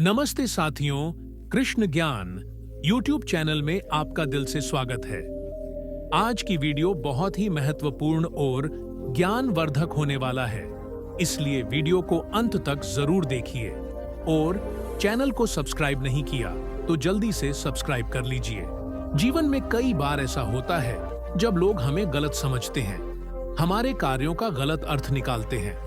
नमस्ते साथियों, कृष्ण ज्ञान YouTube चैनल में आपका दिल से स्वागत है। आज की वीडियो बहुत ही महत्वपूर्ण और ज्ञानवर्धक होने वाला है, इसलिए वीडियो को अंत तक जरूर देखिए और चैनल को सब्सक्राइब नहीं किया तो जल्दी से सब्सक्राइब कर लीजिए। जीवन में कई बार ऐसा होता है जब लोग हमें गलत समझते हैं, हमारे कार्यों का गलत अर्थ निकालते हैं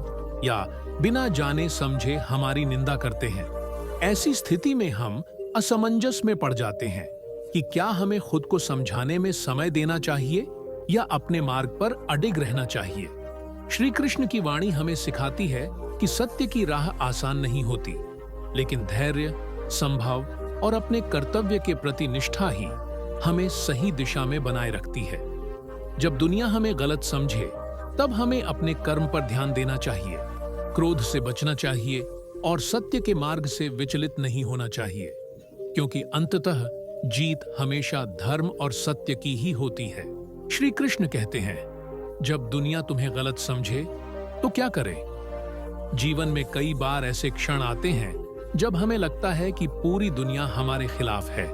या बिना जाने समझे हमारी निंदा करते हैं। ऐसी स्थिति में हम असमंजस में पड़ जाते हैं कि क्या हमें खुद को समझाने में समय देना चाहिए या अपने मार्ग पर अडिग रहना चाहिए। श्री कृष्ण की वाणी हमें सिखाती है कि सत्य की राह आसान नहीं होती, लेकिन धैर्य, संभव और अपने कर्तव्य के प्रति निष्ठा ही हमें सही दिशा में बनाए रखती है। जब दुनिया हमें गलत समझे, तब हमें अपने कर्म पर ध्यान देना चाहिए, क्रोध से बचना चाहिए और सत्य के मार्ग से विचलित नहीं होना चाहिए, क्योंकि अंततः जीत हमेशा धर्म और सत्य की ही होती है। श्री कृष्ण कहते हैं, जब दुनिया तुम्हें गलत समझे तो क्या करें। जीवन में कई बार ऐसे क्षण आते हैं जब हमें लगता है कि पूरी दुनिया हमारे खिलाफ है।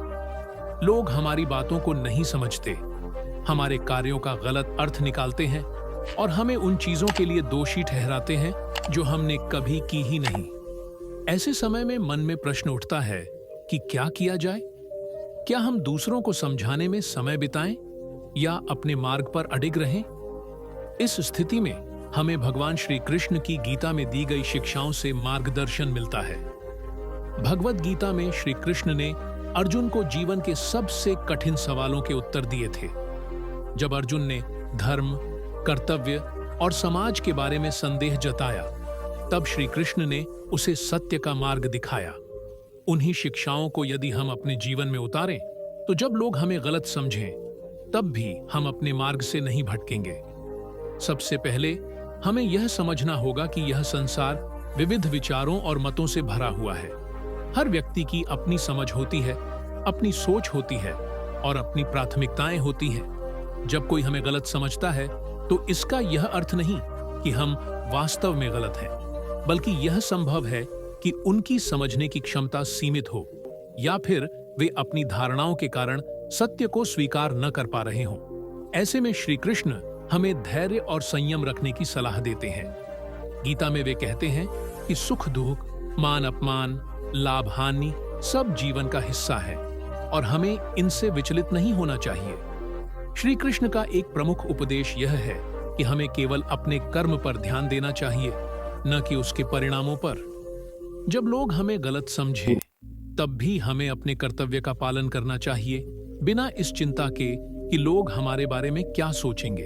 लोग हमारी बातों को नहीं समझते, हमारे कार्यों का गलत अर्थ निकालते हैं और हमें उन चीजों के लिए दोषी ठहराते हैं जो हमने कभी की ही नहीं। ऐसे समय में मन में प्रश्न उठता है कि क्या किया जाए। क्या हम दूसरों को समझाने में समय बिताएं या अपने मार्ग पर अडिग रहें। इस स्थिति में हमें भगवान श्री कृष्ण की गीता में दी गई शिक्षाओं से मार्गदर्शन मिलता है। भगवद गीता में श्री कृष्ण ने अर्जुन को जीवन के सबसे कठिन सवालों के उत्तर दिए थे। जब अर्जुन ने धर्म, कर्तव्य और समाज के बारे में संदेह जताया, तब श्री कृष्ण ने उसे सत्य का मार्ग दिखाया। उन्हीं शिक्षाओं को यदि हम अपने जीवन में उतारें, तो जब लोग हमें गलत समझें, तब भी हम अपने मार्ग से नहीं भटकेंगे। सबसे पहले हमें यह समझना होगा कि यह संसार विविध विचारों और मतों से भरा हुआ है। हर व्यक्ति की अपनी समझ होती है, अपनी सोच होती है और अपनी प्राथमिकताएं होती हैं। जब कोई हमें गलत समझता है, तो इसका यह अर्थ नहीं कि हम वास्तव में गलत हैं, बल्कि यह संभव है कि उनकी समझने की क्षमता सीमित हो या फिर वे अपनी धारणाओं के कारण सत्य को स्वीकार न कर पा रहे हों। ऐसे में श्री कृष्ण हमें धैर्य और संयम रखने की सलाह देते हैं। गीता में वे कहते हैं कि सुख दुख, मान अपमान, लाभ हानि सब जीवन का हिस्सा है और हमें इनसे विचलित नहीं होना चाहिए। श्री कृष्ण का एक प्रमुख उपदेश यह है कि हमें केवल अपने कर्म पर ध्यान देना चाहिए, न कि उसके परिणामों पर। जब लोग हमें गलत समझें, तब भी हमें अपने कर्तव्य का पालन करना चाहिए, बिना इस चिंता के कि लोग हमारे बारे में क्या सोचेंगे।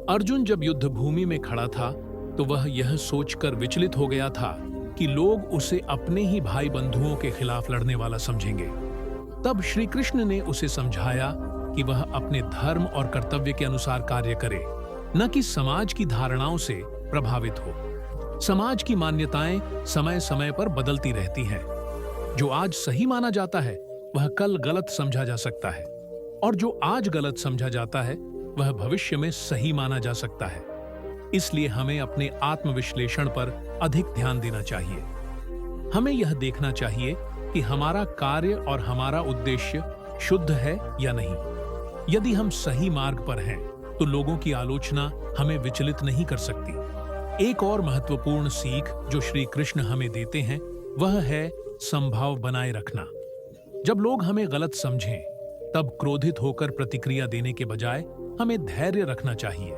अर्जुन जब युद्ध भूमि में खड़ा था, तो वह यह सोचकर विचलित हो गया था कि लोग उसे अपने ही भाई बंधुओं के खिलाफ लड़ने वाला समझेंगे। तब श्री कृष्ण ने उसे समझाया कि वह अपने धर्म और कर्तव्य के अनुसार कार्य करे, न कि समाज की धारणाओं से प्रभावित हो। समाज की मान्यताएं समय समय पर बदलती रहती हैं। जो आज सही माना जाता है, वह कल गलत समझा जा सकता है, और जो आज गलत समझा जाता है, वह भविष्य में सही माना जा सकता है। इसलिए हमें अपने आत्मविश्लेषण पर अधिक ध्यान देना चाहिए। हमें यह देखना चाहिए कि हमारा कार्य और हमारा उद्देश्य शुद्ध है या नहीं। यदि हम सही मार्ग पर हैं, तो लोगों की आलोचना हमें विचलित नहीं कर सकती। एक और महत्वपूर्ण सीख जो श्री कृष्ण हमें देते हैं, वह है संभाव बनाए रखना। जब लोग हमें गलत समझें, तब क्रोधित होकर प्रतिक्रिया देने के बजाय हमें धैर्य रखना चाहिए।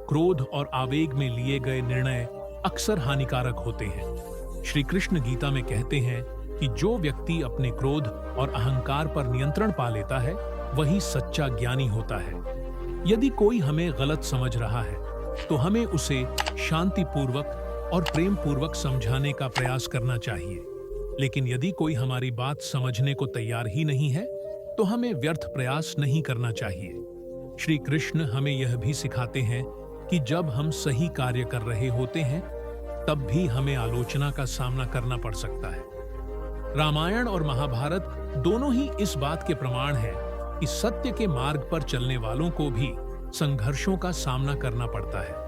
क्रोध और आवेग में लिए गए निर्णय अक्सर हानिकारक होते हैं। श्री कृष्ण गीता में कहते हैं कि जो व्यक्ति अपने क्रोध और अहंकार पर नियंत्रण पा लेता है, वही सच्चा ज्ञानी होता है। यदि कोई हमें गलत समझ रहा है, तो हमें उसे शांतिपूर्वक और प्रेम पूर्वक समझाने का प्रयास करना चाहिए। लेकिन यदि कोई हमारी बात समझने को तैयार ही नहीं है, तो हमें व्यर्थ प्रयास नहीं करना चाहिए। श्री कृष्ण हमें यह भी सिखाते हैं कि जब हम सही कार्य कर रहे होते हैं, तब भी हमें आलोचना का सामना करना पड़ सकता है। रामायण और महाभारत दोनों ही इस बात के प्रमाण हैं कि सत्य के मार्ग पर चलने वालों को भी संघर्षों का सामना करना पड़ता है।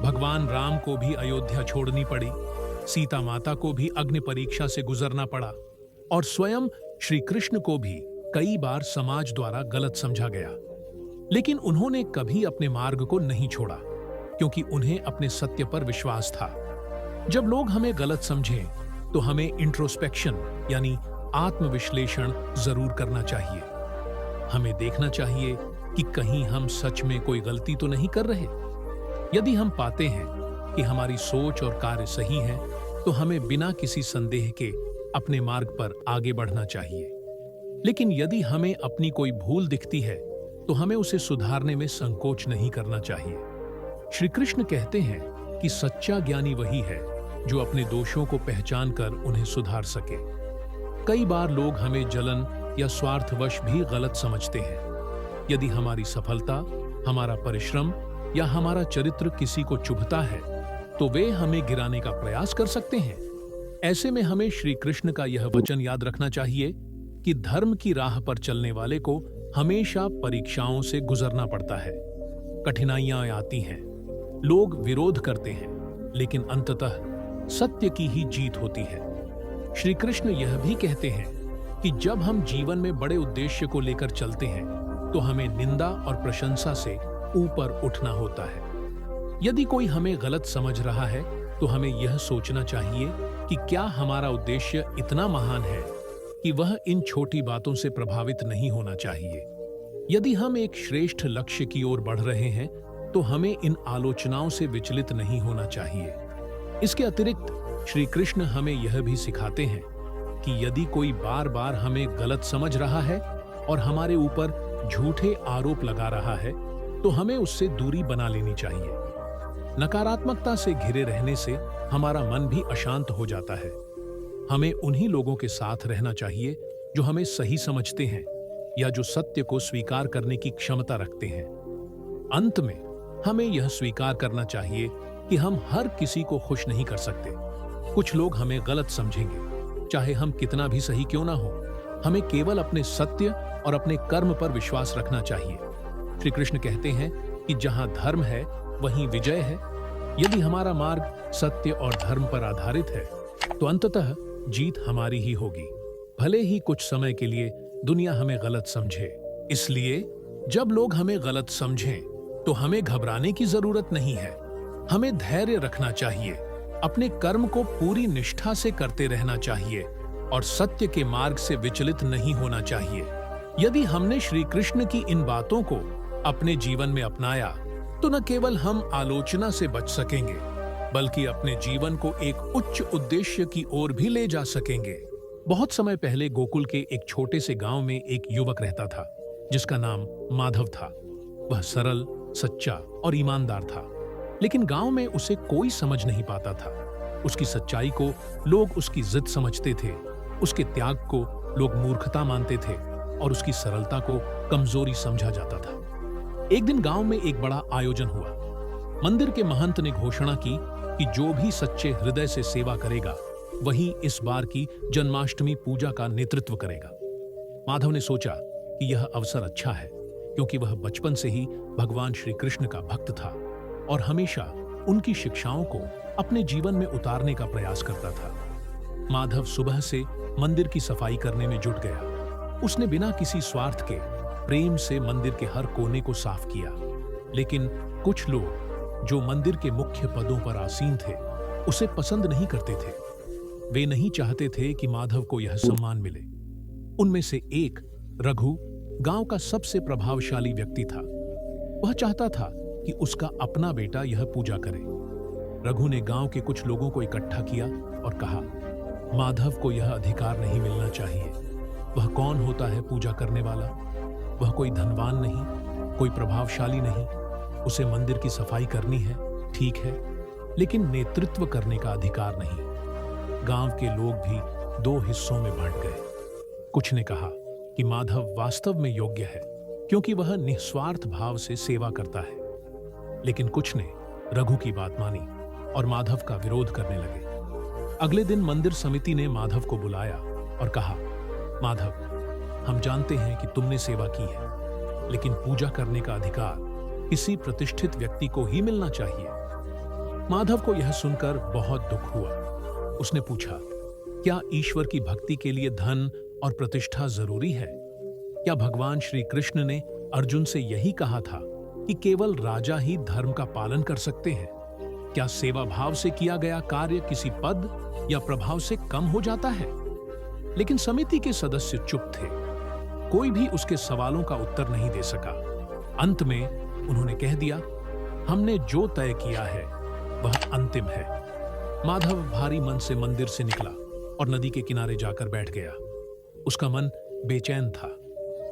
भगवान राम को भी अयोध्या छोड़नी पड़ी, सीता माता को भी अग्नि परीक्षा से गुजरना पड़ा और स्वयं श्री कृष्ण को भी कई बार समाज द्वारा गलत समझा गया। लेकिन उन्होंने कभी अपने मार्ग को नहीं छोड़ा, क्योंकि उन्हें अपने सत्य पर विश्वास था। जब लोग हमें गलत समझें, तो हमें इंट्रोस्पेक्शन यानी आत्मविश्लेषण जरूर करना चाहिए। हमें देखना चाहिए कि कहीं हम सच में कोई गलती तो नहीं कर रहे। यदि हम पाते हैं कि हमारी सोच और कार्य सही है, तो हमें बिना किसी संदेह के अपने मार्ग पर आगे बढ़ना चाहिए। लेकिन यदि हमें अपनी कोई भूल दिखती है, तो हमें उसे सुधारने में संकोच नहीं करना चाहिए। श्री कृष्ण कहते हैं कि सच्चा ज्ञानी वही है जो अपने दोषों को पहचान कर उन्हें सुधार सके। कई बार लोग हमें जलन या स्वार्थवश भी गलत समझते हैं। यदि हमारी सफलता, हमारा परिश्रम या हमारा चरित्र किसी को चुभता है, तो वे हमें गिराने का प्रयास कर सकते हैं। ऐसे में हमें श्री कृष्ण का यह वचन याद रखना चाहिए कि धर्म की राह पर चलने वाले को हमेशा परीक्षाओं से गुजरना पड़ता है। कठिनाइयां आती हैं, लोग विरोध करते हैं, लेकिन अंततः सत्य की ही जीत होती है। श्री कृष्ण यह भी कहते हैं कि जब हम जीवन में बड़े उद्देश्य को लेकर चलते हैं, तो हमें निंदा और प्रशंसा से ऊपर उठना होता है। यदि कोई हमें गलत समझ रहा है, तो हमें यह सोचना चाहिए कि क्या हमारा उद्देश्य इतना महान है कि वह इन छोटी बातों से प्रभावित नहीं होना चाहिए। यदि हम एक श्रेष्ठ लक्ष्य की ओर बढ़ रहे हैं, तो हमें इन आलोचनाओं से विचलित नहीं होना चाहिए। इसके अतिरिक्त श्री कृष्ण हमें यह भी सिखाते हैं कि यदि कोई बार बार हमें गलत समझ रहा है और हमारे ऊपर झूठे आरोप लगा रहा है, तो हमें उससे दूरी बना लेनी चाहिए। नकारात्मकता से घिरे रहने से हमारा मन भी अशांत हो जाता है। हमें उन्हीं लोगों के साथ रहना चाहिए जो हमें सही समझते हैं या जो सत्य को स्वीकार करने की क्षमता रखते हैं। अंत में हमें यह स्वीकार करना चाहिए कि हम हर किसी को खुश नहीं कर सकते। कुछ लोग हमें गलत समझेंगे, चाहे हम कितना भी सही क्यों ना हो। हमें केवल अपने सत्य और अपने कर्म पर विश्वास रखना चाहिए। श्री कृष्ण कहते हैं कि जहां धर्म है, वहीं विजय है। यदि हमारा मार्ग सत्य और धर्म पर आधारित है, तो अंततः जीत हमारी ही होगी, भले ही कुछ समय के लिए दुनिया हमें गलत समझे। इसलिए जब लोग हमें गलत समझें, तो हमें घबराने की जरूरत नहीं है। हमें धैर्य रखना चाहिए, अपने कर्म को पूरी निष्ठा से करते रहना चाहिए और सत्य के मार्ग से विचलित नहीं होना चाहिए। यदि हमने श्री कृष्ण की इन बातों को अपने जीवन में अपनाया, तो न केवल हम आलोचना से बच सकेंगे, बल्कि अपने जीवन को एक उच्च उद्देश्य की ओर भी ले जा सकेंगे। बहुत समय पहले गोकुल के एक छोटे से गांव में एक युवक रहता था, जिसका नाम माधव था। वह सरल, सच्चा और ईमानदार था, लेकिन गांव में उसे कोई समझ नहीं पाता था। उसकी सच्चाई को लोग उसकी जिद समझते थे, उसके त्याग को लोग मूर्खता मानते थे और उसकी सरलता को कमजोरी समझा जाता था। एक दिन गांव में एक बड़ा आयोजन हुआ। मंदिर के महंत ने घोषणा की कि जो भी सच्चे हृदय से सेवा करेगा, वही इस बार की जन्माष्टमी पूजा का नेतृत्व करेगा। माधव ने सोचा कि यह अवसर अच्छा है, क्योंकि वह बचपन से ही भगवान श्री कृष्ण का भक्त था और हमेशा उनकी शिक्षाओं को अपने जीवन में उतारने का प्रयास करता था। माधव सुबह से मंदिर की सफाई करने में जुट गया। उसने बिना किसी स्वार्थ के प्रेम से मंदिर के हर कोने को साफ किया। लेकिन कुछ लोग जो मंदिर के मुख्य पदों पर आसीन थे, उसे पसंद नहीं करते थे। वे नहीं चाहते थे कि माधव को यह सम्मान मिले। उनमें से एक रघु गांव का सबसे प्रभावशाली व्यक्ति था। वह चाहता था कि उसका अपना बेटा यह पूजा करे। रघु ने गांव के कुछ लोगों को इकट्ठा किया और कहा, माधव को यह अधिकार नहीं मिलना चाहिए। वह कौन होता है पूजा करने वाला? वह कोई धनवान नहीं, कोई प्रभावशाली नहीं। उसे मंदिर की सफाई करनी है, ठीक है, लेकिन नेतृत्व करने का अधिकार नहीं। गांव के लोग भी दो हिस्सों में बांट गए। कुछ ने कहा कि माधव वास्तव में योग्य है, क्योंकि वह निस्वार्थ भाव से सेवा करता है। लेकिन कुछ ने रघु की बात मानी और माधव का विरोध करने लगे। अगले दिन मंदिर समिति ने माधव को बुलाया और कहा, माधव, हम जानते हैं कि तुमने सेवा की है, लेकिन पूजा करने का अधिकार किसी प्रतिष्ठित व्यक्ति को ही मिलना चाहिए। माधव को यह सुनकर बहुत दुख हुआ। उसने पूछा, क्या ईश्वर की भक्ति के लिए धन और प्रतिष्ठा जरूरी है? क्या भगवान श्री कृष्ण ने अर्जुन से यही कहा था कि केवल राजा ही धर्म का पालन कर सकते हैं? क्या सेवा भाव से किया गया कार्य किसी पद या प्रभाव से कम हो जाता है? लेकिन समिति के सदस्य चुप थे। कोई भी उसके सवालों का उत्तर नहीं दे सका। अंत में उन्होंने कह दिया, हमने जो तय किया है वह अंतिम है। माधव भारी मन से मंदिर से निकला और नदी के किनारे जाकर बैठ गया। उसका मन बेचैन था।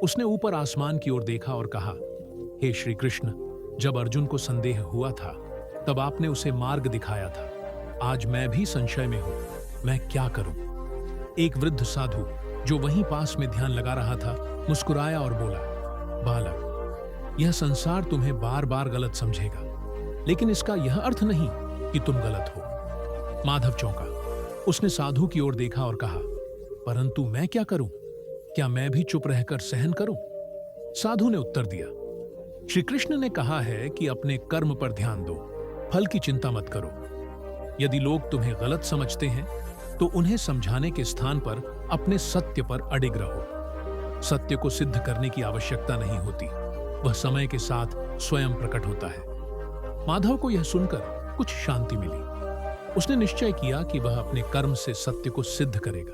उसने ऊपर आसमान की ओर देखा और कहा, हे श्री कृष्ण, जब अर्जुन को संदेह हुआ था तब आपने उसे मार्ग दिखाया था। आज मैं भी संशय में हूं, मैं क्या करूं? एक वृद्ध साधु जो वहीं पास में ध्यान लगा रहा था मुस्कुराया और बोला, बालक, यह संसार तुम्हें बार बार गलत समझेगा, लेकिन इसका यह अर्थ नहीं कि तुम गलत हो। माधव चौंका। उसने साधु की ओर देखा और कहा, परंतु मैं क्या करूं? क्या मैं भी चुप रहकर सहन करूं? साधु ने उत्तर दिया, श्री कृष्ण ने कहा है कि अपने कर्म पर ध्यान दो, फल की चिंता मत करो। यदि लोग तुम्हें गलत समझते हैं तो उन्हें समझाने के स्थान पर अपने सत्य पर अडिग रहो। सत्य को सिद्ध करने की आवश्यकता नहीं होती, वह समय के साथ स्वयं प्रकट होता है। माधव को यह सुनकर कुछ शांति मिली। उसने निश्चय किया कि वह अपने कर्म से सत्य को सिद्ध करेगा।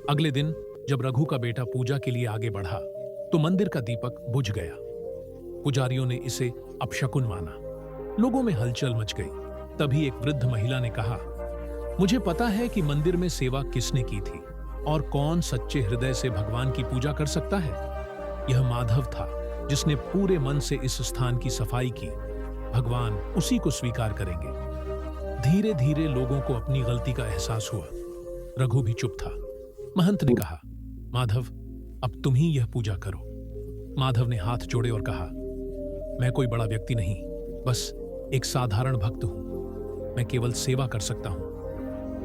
अगले दिन जब रघु का बेटा पूजा के लिए आगे बढ़ा तो मंदिर का दीपक बुझ गया। पुजारियों ने इसे अपशकुन माना। लोगों में हलचल मच गई। तभी एक वृद्ध महिला ने कहा, मुझे पता है कि मंदिर में सेवा किसने की थी और कौन सच्चे हृदय से भगवान की पूजा कर सकता है। यह माधव था जिसने पूरे मन से इस स्थान की सफाई की। भगवान उसी को स्वीकार करेंगे। धीरे धीरे लोगों को अपनी गलती का एहसास हुआ। रघु भी चुप था। महंत ने कहा, माधव, अब तुम ही यह पूजा करो। माधव ने हाथ जोड़े और कहा, मैं कोई बड़ा व्यक्ति नहीं, बस एक साधारण भक्त हूं। मैं केवल सेवा कर सकता हूं।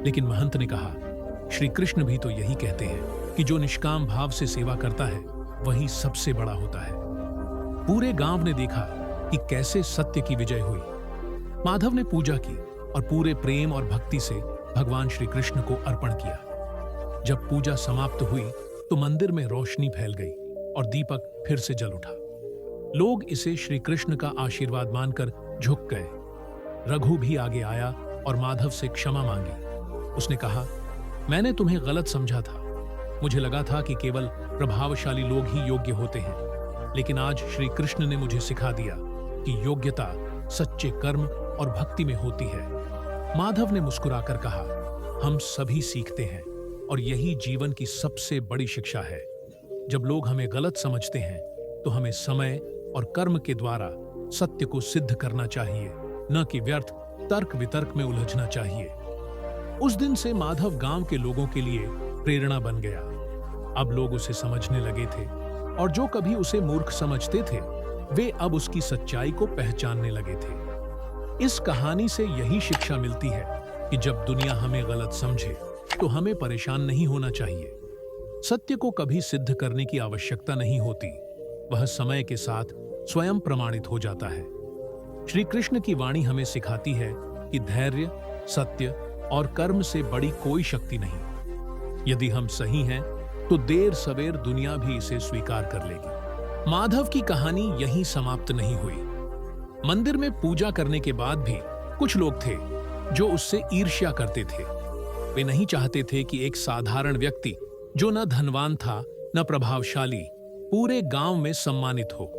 लेकिन महंत ने कहा, श्री कृष्ण भी तो यही कहते हैं कि जो निष्काम भाव से सेवा करता है वही सबसे बड़ा होता है। पूरे गांव ने देखा कि कैसे सत्य की विजय हुई। माधव ने पूजा की और पूरे प्रेम और भक्ति से भगवान श्री कृष्ण को अर्पण किया। जब पूजा समाप्त हुई तो मंदिर में रोशनी फैल गई और दीपक फिर से जल उठा। लोग इसे श्री कृष्ण का आशीर्वाद मानकर झुक गए। रघु भी आगे आया और माधव से क्षमा मांगी। उसने कहा, मैंने तुम्हें गलत समझा था। मुझे लगा था कि केवल प्रभावशाली लोग ही योग्य होते हैं, लेकिन आज श्री कृष्ण ने मुझे सिखा दिया कि योग्यता सच्चे कर्म और भक्ति में होती है। माधव ने मुस्कुराकर कहा, हम सभी सीखते हैं और यही जीवन की सबसे बड़ी शिक्षा है। जब लोग हमें गलत समझते हैं तो हमें समय और कर्म के द्वारा सत्य को सिद्ध करना चाहिए, न कि व्यर्थ तर्क वितर्क में उलझना चाहिए। उस दिन से माधव गांव के लोगों के लिए प्रेरणा बन गया। अब लोग उसे समझने लगे थे और जो कभी उसे मूर्ख समझते थे वे अब उसकी सच्चाई को पहचानने लगे थे। इस कहानी से यही शिक्षा मिलती है कि जब दुनिया हमें गलत समझे तो हमें परेशान नहीं होना चाहिए। सत्य को कभी सिद्ध करने की आवश्यकता नहीं होती, वह समय के साथ स्वयं प्रमाणित हो जाता है। श्री कृष्ण की वाणी हमें सिखाती है कि धैर्य, सत्य और कर्म से बड़ी कोई शक्ति नहीं। यदि हम सही हैं तो देर सवेर दुनिया भी इसे स्वीकार कर लेगी। माधव की कहानी यहीं समाप्त नहीं हुई। मंदिर में पूजा करने के बाद भी कुछ लोग थे जो उससे ईर्ष्या करते थे। वे नहीं चाहते थे कि एक साधारण व्यक्ति जो न धनवान था न प्रभावशाली पूरे गांव में सम्मानित हो।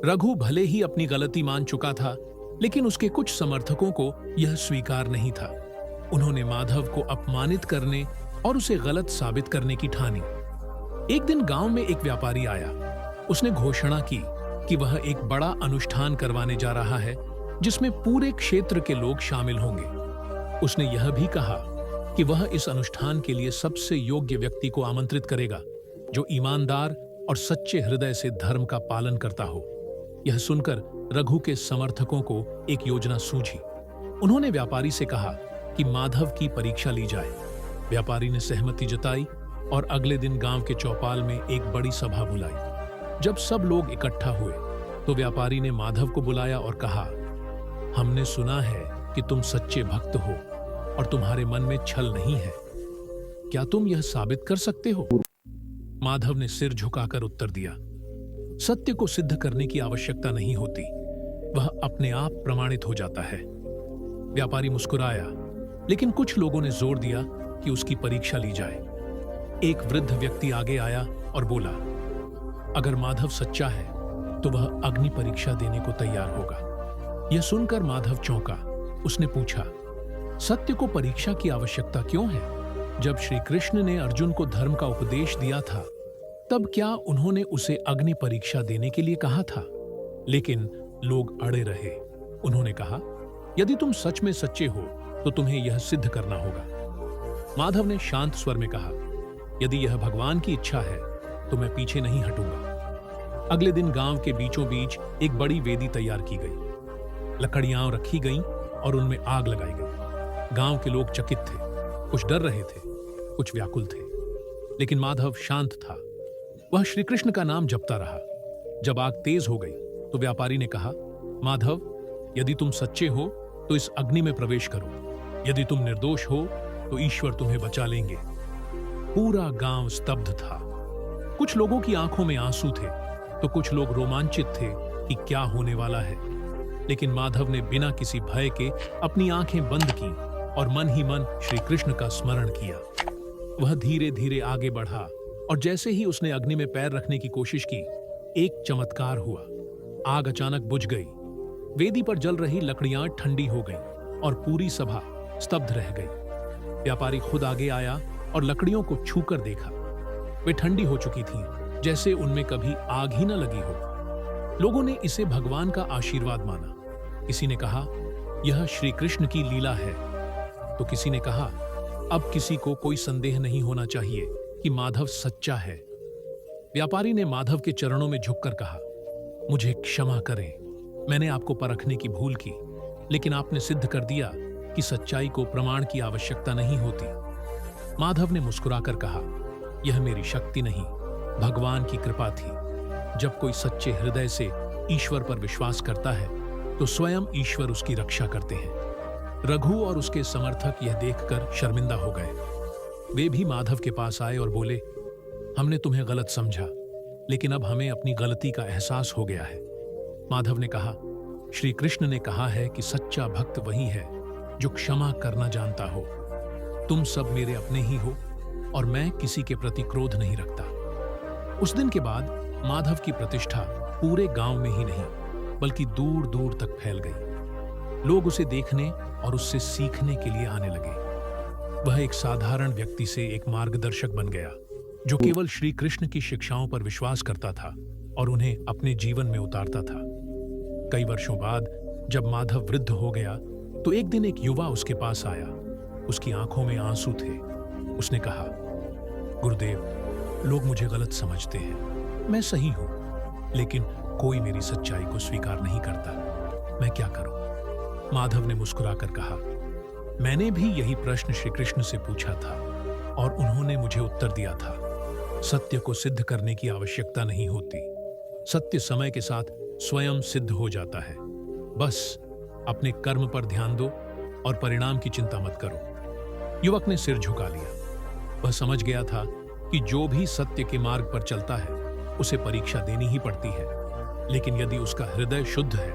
रघु भले ही अपनी गलती मान चुका था, लेकिन उसके कुछ समर्थकों को यह स्वीकार नहीं था। उन्होंने माधव को अपमानित करने और उसे गलत साबित करने की ठानी। एक दिन गांव में एक व्यापारी आया। उसने घोषणा की कि वह एक बड़ा अनुष्ठान करवाने जा रहा है जिसमें पूरे क्षेत्र के लोग शामिल होंगे। उसने यह भी कहा कि वह इस अनुष्ठान के लिए सबसे योग्य व्यक्ति को आमंत्रित करेगा जो ईमानदार और सच्चे हृदय से धर्म का पालन करता हो। यह सुनकर रघु के समर्थकों को एक योजना सूझी। उन्होंने व्यापारी से कहा कि माधव की परीक्षा ली जाए। व्यापारी ने सहमति जताई और अगले दिन गांव के चौपाल में एक बड़ी सभा बुलाई। जब सब लोग इकट्ठा हुए तो व्यापारी ने माधव को बुलाया और कहा, हमने सुना है कि तुम सच्चे भक्त हो। और तुम्हारे मन में छल नहीं है। क्या तुम यह साबित कर सकते हो? माधव ने सिर झुकाकर उत्तर दिया, सत्य को सिद्ध करने की आवश्यकता नहीं होती, वह अपने आप प्रमाणित हो जाता है। व्यापारी मुस्कुराया, लेकिन कुछ लोगों ने जोर दिया कि उसकी परीक्षा ली जाए। एक वृद्ध व्यक्ति आगे आया और बोला, अगर माधव सच्चा है तो वह अग्नि परीक्षा देने को तैयार होगा। यह सुनकर माधव चौंका। उसने पूछा, सत्य को परीक्षा की आवश्यकता क्यों है? जब श्री कृष्ण ने अर्जुन को धर्म का उपदेश दिया था, तब क्या उन्होंने उसे अग्नि परीक्षा देने के लिए कहा था? लेकिन लोग अड़े रहे। उन्होंने कहा, यदि तुम सच में सच्चे हो तो तुम्हें यह सिद्ध करना होगा। माधव ने शांत स्वर में कहा, यदि यह भगवान की इच्छा है तो मैं पीछे नहीं हटूंगा। अगले दिन गांव के बीचों बीच एक बड़ी वेदी तैयार की गई। लकड़ियां रखी गईं और उनमें आग लगाई गई। गांव के लोग चकित थे, कुछ डर रहे थे, कुछ व्याकुल थे, लेकिन माधव शांत था। वह श्री कृष्ण का नाम जपता रहा। जब आग तेज हो गई तो व्यापारी ने कहा, माधव, यदि तुम सच्चे हो तो इस अग्नि में प्रवेश करो। यदि तुम निर्दोष हो तो ईश्वर तुम्हें बचा लेंगे। पूरा गांव स्तब्ध था। कुछ लोगों की आंखों में आंसू थे तो कुछ लोग रोमांचित थे कि क्या होने वाला है। लेकिन माधव ने बिना किसी भय के अपनी आंखें बंद की और मन ही मन श्री कृष्ण का स्मरण किया। वह धीरे धीरे आगे बढ़ा और जैसे ही उसने अग्नि में पैर रखने की कोशिश की, एक चमत्कार हुआ। आग अचानक बुझ गई। वेदी पर जल रही लकड़ियां ठंडी हो गईं और पूरी सभा स्तब्ध रह गई। व्यापारी खुद आगे आया और लकड़ियों को छूकर देखा। वे ठंडी हो चुकी थीं, जैसे उनमें कभी आग ही न लगी हो। लोगों ने इसे भगवान का आशीर्वाद माना। किसी ने कहा, यह श्री कृष्ण की लीला है, तो किसी ने कहा, अब किसी को कोई संदेह नहीं होना चाहिए कि माधव सच्चा है। व्यापारी ने माधव के चरणों में झुककर कहा, मुझे क्षमा करें, मैंने आपको परखने की भूल की, लेकिन आपने सिद्ध कर दिया कि सच्चाई को प्रमाण की आवश्यकता नहीं होती। माधव ने मुस्कुराकर कहा, यह मेरी शक्ति नहीं, भगवान की कृपा थी। जब कोई सच्चे हृदय से ईश्वर पर विश्वास करता है तो स्वयं ईश्वर उसकी रक्षा करते हैं। रघु और उसके समर्थक यह देखकर शर्मिंदा हो गए। वे भी माधव के पास आए और बोले, हमने तुम्हें गलत समझा, लेकिन अब हमें अपनी गलती का एहसास हो गया है। माधव ने कहा, श्री कृष्ण ने कहा है कि सच्चा भक्त वही है जो क्षमा करना जानता हो। तुम सब मेरे अपने ही हो और मैं किसी के प्रति क्रोध नहीं रखता। उस दिन के बाद माधव की प्रतिष्ठा पूरे गांव में ही नहीं बल्कि दूर दूर तक फैल गई। लोग उसे देखने और उससे सीखने के लिए आने लगे। वह एक साधारण व्यक्ति से एक मार्गदर्शक बन गया जो केवल श्री कृष्ण की शिक्षाओं पर विश्वास करता था और उन्हें अपने जीवन में उतारता था। कई वर्षों बाद जब माधव वृद्ध हो गया तो एक दिन एक युवा उसके पास आया। उसकी आंखों में आंसू थे। उसने कहा, गुरुदेव, लोग मुझे गलत समझते हैं, मैं सही हूं, लेकिन कोई मेरी सच्चाई को स्वीकार नहीं करता। मैं क्या करूं? माधव ने मुस्कुराकर कहा, मैंने भी यही प्रश्न श्री कृष्ण से पूछा था और उन्होंने मुझे उत्तर दिया था, सत्य को सिद्ध करने की आवश्यकता नहीं होती। सत्य समय के साथ स्वयं सिद्ध हो जाता है। बस अपने कर्म पर ध्यान दो और परिणाम की चिंता मत करो। युवक ने सिर झुका लिया। वह समझ गया था कि जो भी सत्य के मार्ग पर चलता है उसे परीक्षा देनी ही पड़ती है, लेकिन यदि उसका हृदय शुद्ध है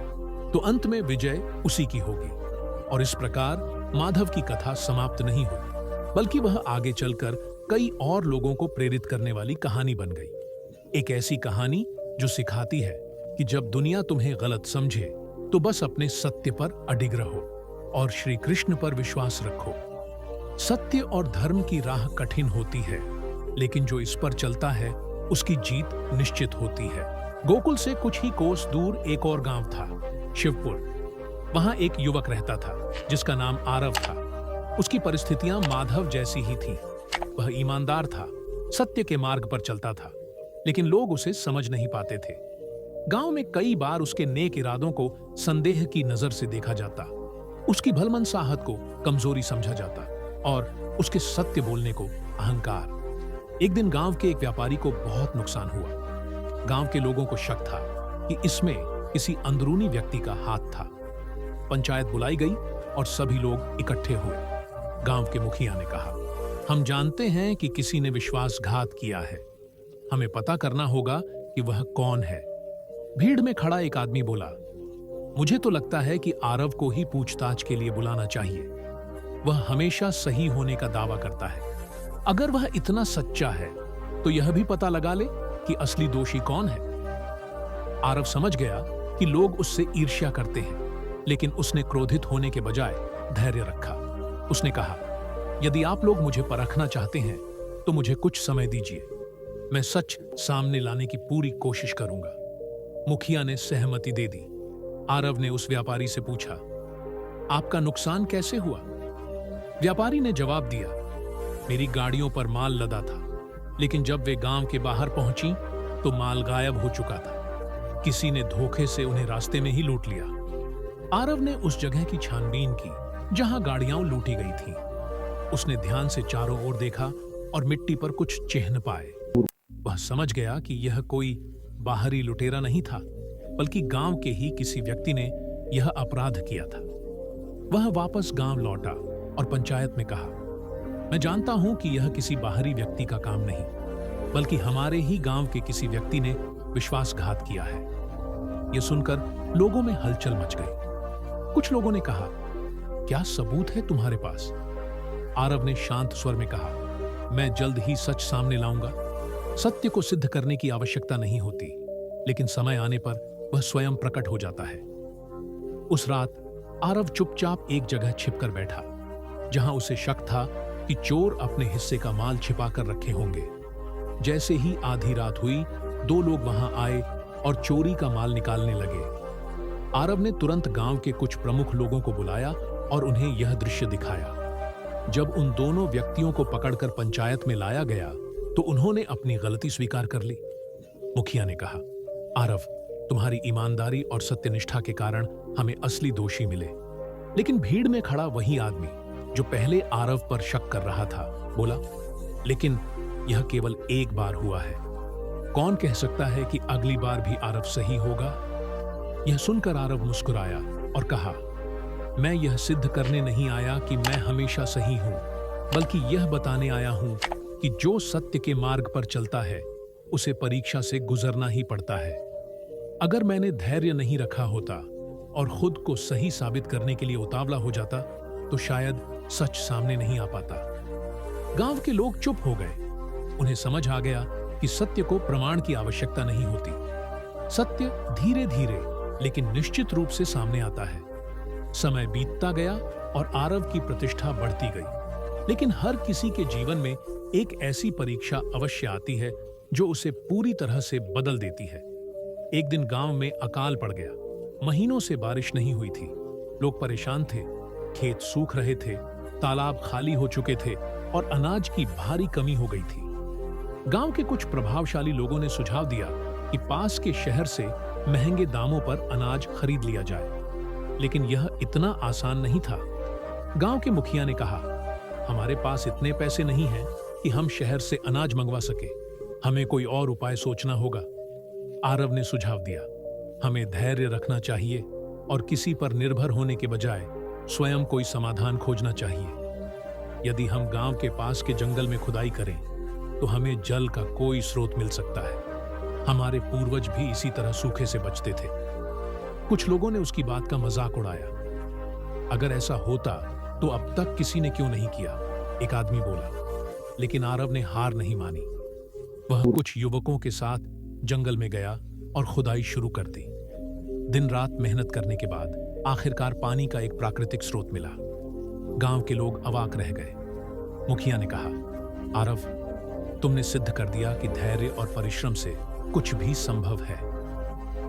तो अंत में विजय उसी की होगी। और इस प्रकार माधव की कथा समाप्त नहीं हुई, बल्कि वह आगे चलकर कई और लोगों को प्रेरित करने वाली कहानी बन गई। एक ऐसी कहानी जो सिखाती है कि जब दुनिया तुम्हें गलत समझे तो बस अपने सत्य पर अडिग रहो और श्री कृष्ण पर विश्वास रखो। सत्य और धर्म की राह कठिन होती है, लेकिन जो इस पर चलता है उसकी जीत निश्चित होती है। गोकुल से कुछ ही कोस दूर एक और गांव था, शिवपुर। वहां एक युवक रहता था जिसका नाम आरव था। उसकी परिस्थितियां माधव जैसी ही थीं। वह ईमानदार था, सत्य के मार्ग पर चलता था, लेकिन लोग उसे समझ नहीं पाते थे। गांव में कई बार उसके नेक इरादों को संदेह की नजर से देखा जाता, उसकी भलमनसाहत को कमजोरी समझा जाता और उसके सत्य बोलने को अहंकार। एक दिन गांव के एक व्यापारी को बहुत नुकसान हुआ। गांव के लोगों को शक था कि इसमें किसी अंदरूनी व्यक्ति का हाथ था। पंचायत बुलाई गई और सभी लोग इकट्ठे हुए। गांव के मुखिया ने कहा, हम जानते हैं कि किसी ने विश्वासघात किया है। हमें पता करना होगा कि वह कौन है। भीड़ में खड़ा एक आदमी बोला, मुझे तो लगता है कि आरव को ही पूछताछ के लिए बुलाना चाहिए। वह हमेशा सही होने का दावा करता है। अगर वह इतना सच्चा है तो यह भी पता लगा ले कि असली दोषी कौन है। आरव समझ गया कि लोग उससे ईर्ष्या करते हैं, लेकिन उसने क्रोधित होने के बजाय धैर्य रखा। उसने कहा, यदि आप लोग मुझे परखना चाहते हैं तो मुझे कुछ समय दीजिए। मैं सच सामने लाने की पूरी कोशिश करूंगा। मुखिया ने सहमति दे दी। आरव ने उस व्यापारी से पूछा, आपका नुकसान कैसे हुआ? व्यापारी ने जवाब दिया, मेरी गाड़ियों पर माल लदा था, लेकिन जब वे गांव के बाहर पहुंची तो माल गायब हो चुका था। किसी ने धोखे से उन्हें रास्ते में ही लूट लिया। आरव ने उस जगह की छानबीन की जहां गाड़ियां लूटी गई थीं। उसने ध्यान से चारों ओर देखा और मिट्टी पर कुछ चिन्ह पाए। वह समझ गया कि यह कोई बाहरी लुटेरा नहीं था, बल्कि गांव के ही किसी व्यक्ति ने यह अपराध किया था। वह वापस गांव लौटा और पंचायत में कहा, मैं जानता हूं कि यह किसी बाहरी व्यक्ति का काम नहीं, बल्कि हमारे ही गांव के किसी व्यक्ति ने विश्वासघात किया है। यह सुनकर लोगों में हलचल मच गई। कुछ लोगों ने कहा, क्या सबूत है तुम्हारे पास? आरव ने शांत स्वर में कहा, मैं जल्द ही सच सामने लाऊंगा। सत्य को सिद्ध करने की आवश्यकता नहीं होती, लेकिन समय आने पर वह स्वयं प्रकट हो जाता है। उस रात आरव चुपचाप एक जगह छिपकर बैठा, जहां उसे शक था कि चोर अपने हिस्से का माल छिपा कर रखे होंगे। जैसे ही आधी रात हुई, दो लोग वहां आए और चोरी का माल निकालने लगे। आरव ने तुरंत गांव के कुछ प्रमुख लोगों को बुलाया और उन्हें यह दृश्य दिखाया। जब उन दोनों व्यक्तियों को पकड़कर पंचायत में लाया गया तो उन्होंने अपनी गलती स्वीकार कर ली। मुखिया ने कहा, आरव, तुम्हारी ईमानदारी और सत्यनिष्ठा के कारण हमें असली दोषी मिले। लेकिन भीड़ में खड़ा वही आदमी जो पहले आरव पर शक कर रहा था बोला, लेकिन यह केवल एक बार हुआ है। कौन कह सकता है कि अगली बार भी आरव सही होगा? यह सुनकर आरव मुस्कुराया और कहा, मैं यह सिद्ध करने नहीं आया कि मैं हमेशा सही हूं, बल्कि यह बताने आया हूं कि जो सत्य के मार्ग पर चलता है उसे परीक्षा से गुजरना ही पड़ता है। अगर मैंने धैर्य नहीं रखा होता और खुद को सही साबित करने के लिए उतावला हो जाता तो शायद सच सामने नहीं आ पाता। गांव के लोग चुप हो गए। उन्हें समझ आ गया कि सत्य को प्रमाण की आवश्यकता नहीं होती। सत्य धीरे धीरे लेकिन निश्चित रूप से सामने आता है। समय बीतता गया और आरव की प्रतिष्ठा बढ़ती गई। लेकिन हर किसी के जीवन में एक ऐसी परीक्षा अवश्य आती है जो उसे पूरी तरह से बदल देती है। एक दिन गांव में अकाल पड़ गया। महीनों से बारिश नहीं हुई थी। लोग परेशान थे। खेत सूख रहे थे, तालाब खाली हो चुके थे और अनाज की भारी कमी हो गई थी। गांव के कुछ प्रभावशाली लोगों ने सुझाव दिया कि पास के शहर से महंगे दामों पर अनाज खरीद लिया जाए, लेकिन यह इतना आसान नहीं था। गांव के मुखिया ने कहा, हमारे पास इतने पैसे नहीं हैं कि हम शहर से अनाज मंगवा सके। हमें कोई और उपाय सोचना होगा। आरव ने सुझाव दिया, हमें धैर्य रखना चाहिए और किसी पर निर्भर होने के बजाय स्वयं कोई समाधान खोजना चाहिए। यदि हम गांव के पास के जंगल में खुदाई करें तो हमें जल का कोई स्रोत मिल सकता है। हमारे पूर्वज भी इसी तरह सूखे से बचते थे। कुछ लोगों ने उसकी बात का मजाक उड़ाया। अगर ऐसा होता तो अब तक किसी ने क्यों नहीं किया? एक आदमी बोला। लेकिन आरव ने हार नहीं मानी। वह कुछ युवकों के साथ जंगल में गया और खुदाई शुरू कर दी। दिन रात मेहनत करने के बाद आखिरकार पानी का एक प्राकृतिक स्रोत मिला। गांव के लोग अवाक रह गए। मुखिया ने कहा, आरव, तुमने सिद्ध कर दिया कि धैर्य और परिश्रम से कुछ भी संभव है।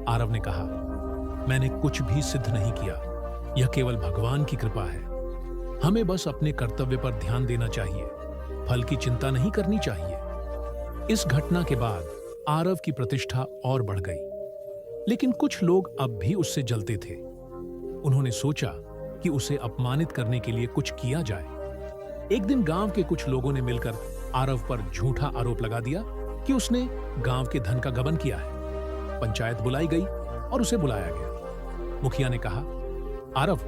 आरव ने कहा, मैंने कुछ भी सिद्ध नहीं किया, यह केवल भगवान की कृपा है। हमें बस अपने कर्तव्य पर ध्यान देना चाहिए, फल की चिंता नहीं करनी चाहिए। इस घटना के बाद आरव की प्रतिष्ठा और बढ़ गई, लेकिन कुछ लोग अब भी उससे जलते थे। उन्होंने सोचा कि उसे अपमानित करने के लिए कुछ किया जाए। एक दिन गांव के कुछ लोगों ने मिलकर आरव पर झूठा आरोप लगा दिया कि उसने गांव के धन का गबन किया है। पंचायत बुलाई गई और उसे बुलाया गया। मुखिया ने कहा, आरव,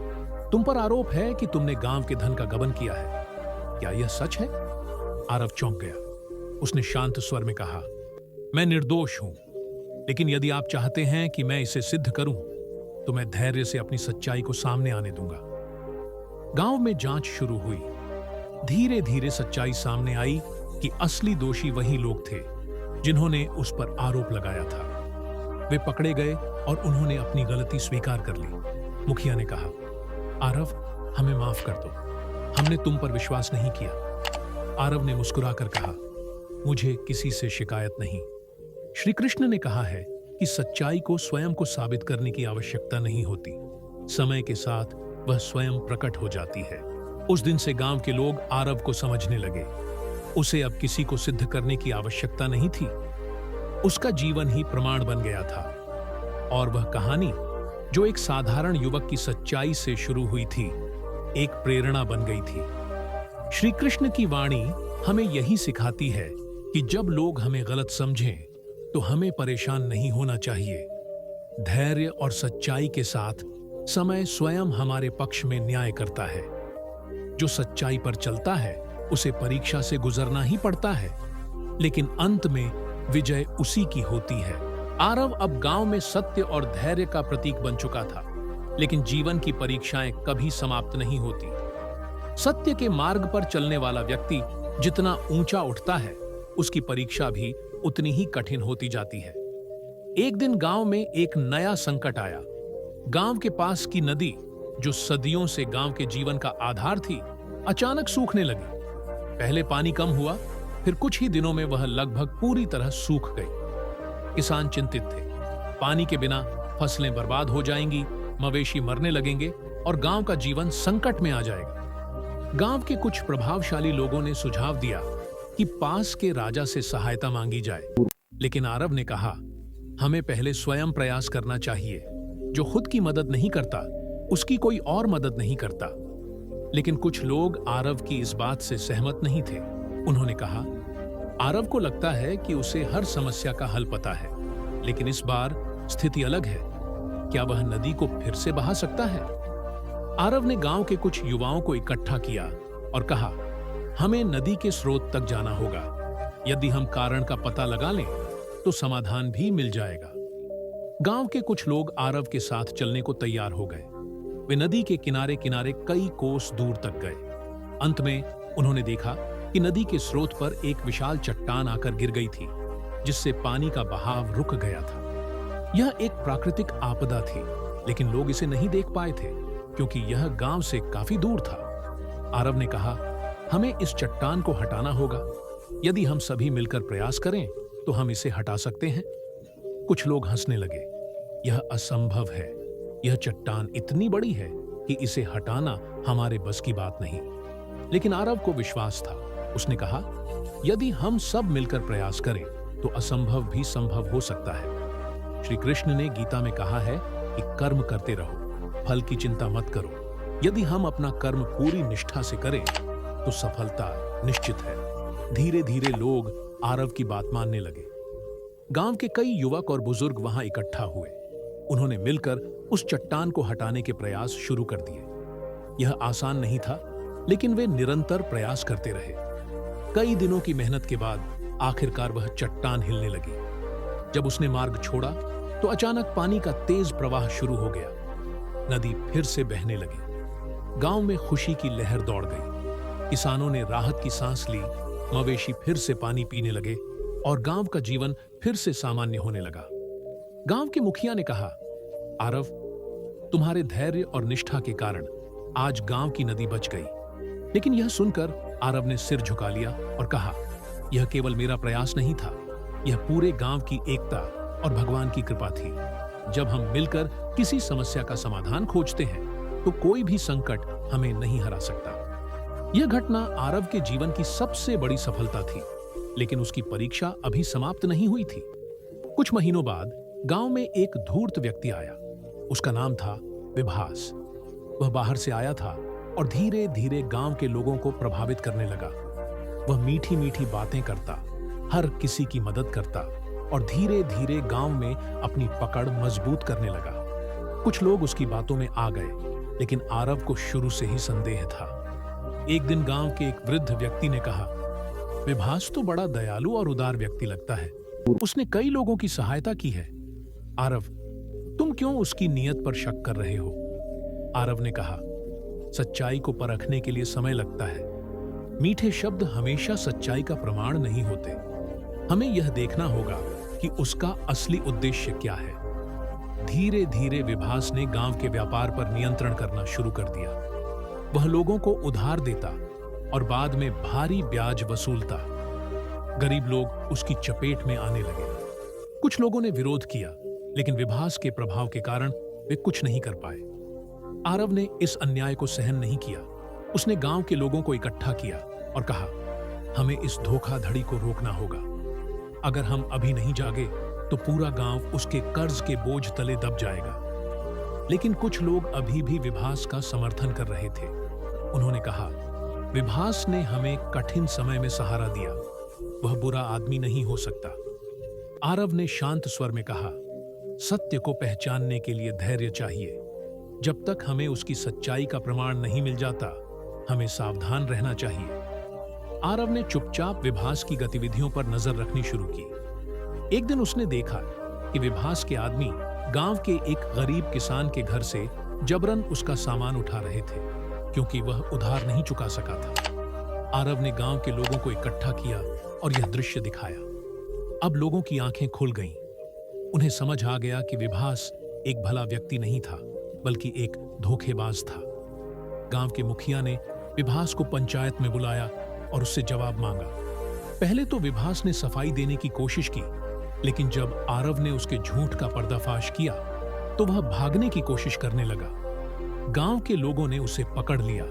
तुम पर आरोप है कि तुमने गांव के धन का गबन किया है। क्या यह सच है? आरव चौंक गया। उसने शांत स्वर में कहा, मैं निर्दोष हूं, लेकिन यदि आप चाहते हैं कि मैं इसे सिद्ध करूं, तो मैं धैर्य से अपनी सच्चाई को सामने आने दूंगा। गांव में जांच शुरू हुई। धीरे धीरे सच्चाई सामने आई कि असली दोषी वही लोग थे जिन्होंने उस पर आरोप लगाया था। वे पकड़े गए और उन्होंने अपनी गलती स्वीकार कर ली। मुखिया ने कहा, आरव, हमें माफ कर दो, हमने तुम पर विश्वास नहीं किया। आरव ने मुस्कुराकर कहा, मुझे किसी से शिकायत नहीं। श्री कृष्ण ने कहा है कि सच्चाई को स्वयं को साबित करने की आवश्यकता नहीं होती, समय के साथ वह स्वयं प्रकट हो जाती है। उस दिन से गांव के लोग आरव को समझने लगे। उसे अब किसी को सिद्ध करने की आवश्यकता नहीं थी। उसका जीवन ही प्रमाण बन गया था। और वह कहानी, जो एक साधारण युवक की सच्चाई से शुरू हुई थी, एक प्रेरणा बन गई थी। श्री कृष्ण की वाणी हमें यही सिखाती है कि जब लोग हमें गलत समझें, तो हमें परेशान नहीं होना चाहिए। धैर्य और सच्चाई के साथ समय स्वयं हमारे पक्ष में न्याय करता है। जो सच्चाई पर चलता है, उसे परीक्षा से गुजरना ही पड़ता है, लेकिन अंत में विजय उसी की होती है। आरव अब गांव में सत्य और धैर्य का प्रतीक बन चुका था, लेकिन जीवन की परीक्षाएं कभी समाप्त नहीं होती। सत्य के मार्ग पर चलने वाला व्यक्ति जितना ऊंचा उठता है, उसकी परीक्षा भी उतनी ही कठिन होती जाती है। एक दिन गांव में एक नया संकट आया। गांव के पास की नदी, जो सदियों से गांव के जीवन का आधार थी, अचानक सूखने लगी। पहले पानी कम हुआ, फिर कुछ ही दिनों में वह लगभग पूरी तरह सूख गई। किसान चिंतित थे। पानी के बिना फसलें बर्बाद हो जाएंगी, मवेशी मरने लगेंगे और गांव का जीवन संकट में आ जाएगा। गांव के कुछ प्रभावशाली लोगों ने सुझाव दिया कि पास के राजा से सहायता मांगी जाए, लेकिन आरव ने कहा, हमें पहले स्वयं प्रयास करना चाहिए। जो खुद की मदद नहीं करता, उसकी कोई और मदद नहीं करता। लेकिन कुछ लोग आरव की इस बात से सहमत नहीं थे। उन्होंने कहा, आरव को लगता है कि उसे हर समस्या का हल पता है, लेकिन इस बार स्थिति अलग है। क्या वह नदी को फिर से बहा सकता है? आरव ने गांव के कुछ युवाओं को इकट्ठा किया और कहा, हमें नदी के स्रोत तक जाना होगा। यदि हम कारण का पता लगा लें, तो समाधान भी मिल जाएगा। गांव के कुछ लोग आरव के साथ चलने को तैयार हो गए। वे नदी के किनारे किनारे कई कोस दूर तक गए। अंत में उन्होंने देखा कि नदी के स्रोत पर एक विशाल चट्टान आकर गिर गई थी, जिससे पानी का बहाव रुक गया था। यह एक प्राकृतिक आपदा थी, लेकिन लोग इसे नहीं देख पाए थे, क्योंकि यह गांव से काफी दूर था। आरव ने कहा, हमें इस चट्टान को हटाना होगा। यदि हम सभी मिलकर प्रयास करें, तो हम इसे हटा सकते हैं। कुछ लोग हंसने लगे। यह असंभव है। यह चट्टान इतनी बड़ी है कि इसे हटाना हमारे बस की बात नहीं। लेकिन आरव को विश्वास था। उसने कहा, यदि हम सब मिलकर प्रयास करें, तो असंभव भी संभव हो सकता है। श्री कृष्ण ने गीता में कहा है कि कर्म करते रहो, फल की चिंता मत करो। यदि हम अपना कर्म पूरी निष्ठा से करें, तो सफलता निश्चित है। धीरे धीरे लोग आरव की बात मानने लगे। गांव के कई युवक और बुजुर्ग वहां इकट्ठा हुए। उन्होंने मिलकर उस चट्टान को हटाने के प्रयास शुरू कर दिए। यह आसान नहीं था, लेकिन वे निरंतर प्रयास करते रहे। कई दिनों की मेहनत के बाद आखिरकार वह चट्टान हिलने लगी। जब उसने मार्ग छोड़ा, तो अचानक पानी का तेज प्रवाह शुरू हो गया। नदी फिर से बहने लगी। गांव में खुशी की लहर दौड़ गई। किसानों ने राहत की सांस ली, मवेशी फिर से पानी पीने लगे और गांव का जीवन फिर से सामान्य होने लगा। गांव के मुखिया ने कहा, आरव, तुम्हारे धैर्य और निष्ठा के कारण आज गांव की नदी बच गई। लेकिन यह सुनकर आरव ने सिर झुका लिया और कहा, यह केवल मेरा प्रयास नहीं था, यह पूरे गांव की एकता और भगवान की कृपा थी। जब हम मिलकर किसी समस्या का समाधान खोजते हैं, तो कोई भी संकट हमें नहीं हरा सकता। यह घटना आरव के जीवन की सबसे बड़ी सफलता थी, लेकिन उसकी परीक्षा अभी समाप्त नहीं हुई थी। कुछ महीनों बाद गांव में एक धूर्त व्यक्ति आया। उसका नाम था विभास। वह बाहर से आया था और धीरे धीरे गांव के लोगों को प्रभावित करने लगा। वह मीठी मीठी बातें करता, हर किसी की मदद करता और धीरे धीरे गांव में अपनी पकड़ मजबूत करने लगा। कुछ लोग उसकी बातों में आ गए, लेकिन आरव को शुरू से ही संदेह था। एक दिन गांव के एक वृद्ध व्यक्ति ने कहा, विभास तो बड़ा दयालु और उदार व्यक्ति लगता है। उसने कई लोगों की सहायता की है। आरव, तुम क्यों उसकी नीयत पर शक कर रहे हो? आरव ने कहा, सच्चाई को परखने के लिए समय लगता है। मीठे शब्द हमेशा सच्चाई का प्रमाण नहीं होते। हमें यह देखना होगा कि उसका असली उद्देश्य क्या है। धीरे धीरे विभास ने गांव के व्यापार पर नियंत्रण करना शुरू कर दिया। वह लोगों को उधार देता और बाद में भारी ब्याज वसूलता। गरीब लोग उसकी चपेट में आने लगे। कुछ लोगों ने विरोध किया, लेकिन विभास के प्रभाव के कारण वे कुछ नहीं कर पाए। आरव ने इस अन्याय को सहन नहीं किया। उसने गांव के लोगों को इकट्ठा किया और कहा, हमें इस धोखाधड़ी को रोकना होगा। अगर हम अभी नहीं जागे तो पूरा गांव उसके कर्ज के बोझ तले दब जाएगा। लेकिन कुछ लोग अभी भी विभास का समर्थन कर रहे थे। उन्होंने कहा, विभास ने हमें कठिन समय में सहारा दिया, वह बुरा आदमी नहीं हो सकता। आरव ने शांत स्वर में कहा, सत्य को पहचानने के लिए धैर्य चाहिए। जब तक हमें उसकी सच्चाई का प्रमाण नहीं मिल जाता, हमें सावधान रहना चाहिए। आरव ने चुपचाप विभास की गतिविधियों पर नजर रखनी शुरू की। एक दिन उसने देखा कि विभास के आदमी गांव के एक गरीब किसान के घर से जबरन उसका सामान उठा रहे थे, क्योंकि वह उधार नहीं चुका सका था। आरव ने गांव के लोगों को इकट्ठा किया और यह दृश्य दिखाया। अब लोगों की आंखें खुल गईं। उन्हें समझ आ गया कि विभास एक भला व्यक्ति नहीं था, बल्कि एक धोखेबाज था। गांव के मुखिया ने विभास को पंचायत में बुलाया और उससे जवाब मांगा। पहले तो विभास ने सफाई देने की कोशिश की, लेकिन जब आरव ने उसके झूठ का पर्दाफाश किया तो वह भागने की कोशिश करने लगा। गांव के लोगों ने उसे पकड़ लिया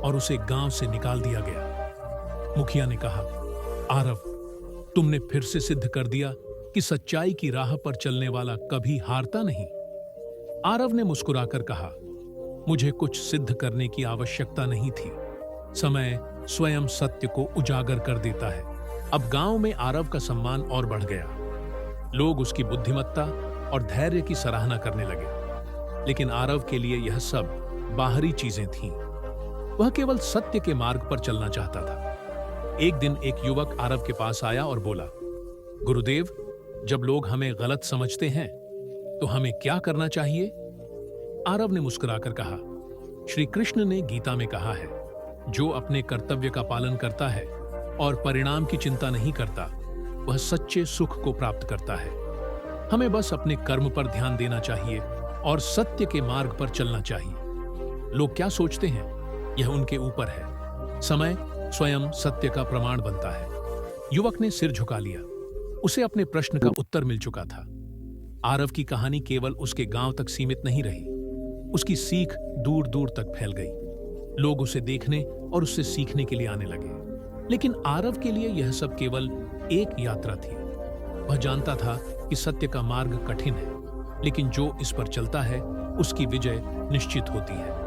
और उसे गांव से निकाल दिया गया। मुखिया ने कहा, आरव, तुमने फिर से सिद्ध कर दिया कि सच्चाई की राह पर चलने वाला कभी हारता नहीं। आरव ने मुस्कुराकर कहा, मुझे कुछ सिद्ध करने की आवश्यकता नहीं थी। समय स्वयं सत्य को उजागर कर देता है। अब गांव में आरव का सम्मान और बढ़ गया। लोग उसकी बुद्धिमत्ता और धैर्य की सराहना करने लगे। लेकिन आरव के लिए यह सब बाहरी चीजें थीं। वह केवल सत्य के मार्ग पर चलना चाहता था। एक दिन एक युवक आरव के पास आया और बोला, गुरुदेव, जब लोग हमें गलत समझते हैं तो हमें क्या करना चाहिए? आरव ने मुस्कुराकर कहा, श्री कृष्ण ने गीता में कहा है, जो अपने कर्तव्य का पालन करता है और परिणाम की चिंता नहीं करता, वह सच्चे सुख को प्राप्त करता है। हमें बस अपने कर्म पर ध्यान देना चाहिए और सत्य के मार्ग पर चलना चाहिए। लोग क्या सोचते हैं, यह उनके ऊपर है। समय स्वयं सत्य का प्रमाण बनता है। युवक ने सिर झुका लिया। उसे अपने प्रश्न का उत्तर मिल चुका था। आरव की कहानी केवल उसके गांव तक सीमित नहीं रही। उसकी सीख दूर दूर तक फैल गई। लोग उसे देखने और उससे सीखने के लिए आने लगे। लेकिन आरव के लिए यह सब केवल एक यात्रा थी। वह जानता था कि सत्य का मार्ग कठिन है, लेकिन जो इस पर चलता है उसकी विजय निश्चित होती है।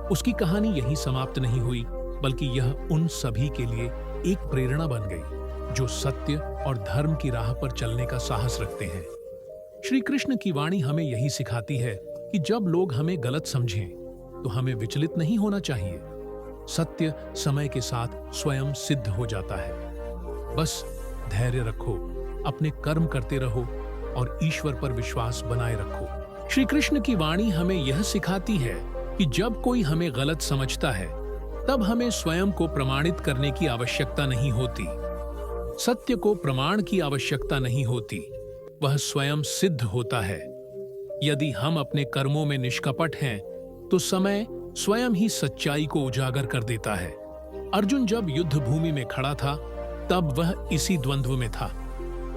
उसकी कहानी यहीं समाप्त नहीं हुई, बल्कि यह उन सभी के लिए एक प्रेरणा बन गई जो सत्य और धर्म की राह पर चलने का साहस रखते हैं। श्री कृष्ण की वाणी हमें यही सिखाती है कि जब लोग हमें गलत समझें तो हमें विचलित नहीं होना चाहिए। सत्य समय के साथ स्वयं सिद्ध हो जाता है। बस धैर्य रखो, अपने कर्म करते रहो और ईश्वर पर विश्वास बनाए रखो। श्री कृष्ण की वाणी हमें यह सिखाती है कि जब कोई हमें गलत समझता है, तब हमें स्वयं को प्रमाणित करने की आवश्यकता नहीं होती। सत्य को प्रमाण की आवश्यकता नहीं होती, वह स्वयं सिद्ध होता है। यदि हम अपने कर्मों में निष्कपट हैं, तो समय स्वयं ही सच्चाई को उजागर कर देता है। अर्जुन जब युद्ध भूमि में खड़ा था, तब वह इसी द्वंद्व में था।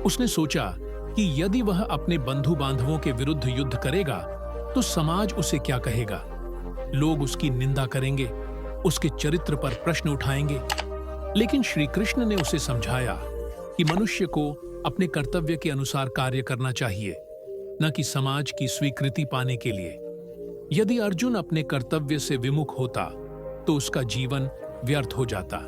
उसने सोचा कि यदि वह अपने बंधु बांधवों के विरुद्ध युद्ध करेगा, तो समाज उसे क्या कहेगा? लोग उसकी निंदा करेंगे, उसके चरित्र पर प्रश्न उठाएंगे। लेकिन श्री कृष्ण ने उसे समझाया कि मनुष्य को अपने कर्तव्य के अनुसार कार्य करना चाहिए, न कि समाज की स्वीकृति पाने के लिए। यदि अर्जुन अपने कर्तव्य से विमुख होता, तो उसका जीवन व्यर्थ हो जाता।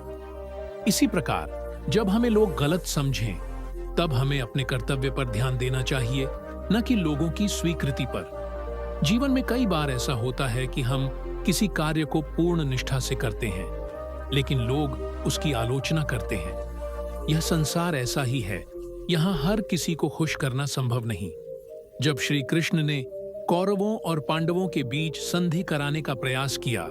इसी प्रकार जब हमें लोग गलत समझें, तब हमें अपने कर्तव्य पर ध्यान देना चाहिए, न कि लोगों की स्वीकृति पर। जीवन में कई बार ऐसा होता है कि हम किसी कार्य को पूर्ण निष्ठा से करते हैं, लेकिन लोग उसकी आलोचना करते हैं। यह संसार ऐसा ही है, यहाँ हर किसी को खुश करना संभव नहीं। जब श्री कृष्ण ने कौरवों और पांडवों के बीच संधि कराने का प्रयास किया,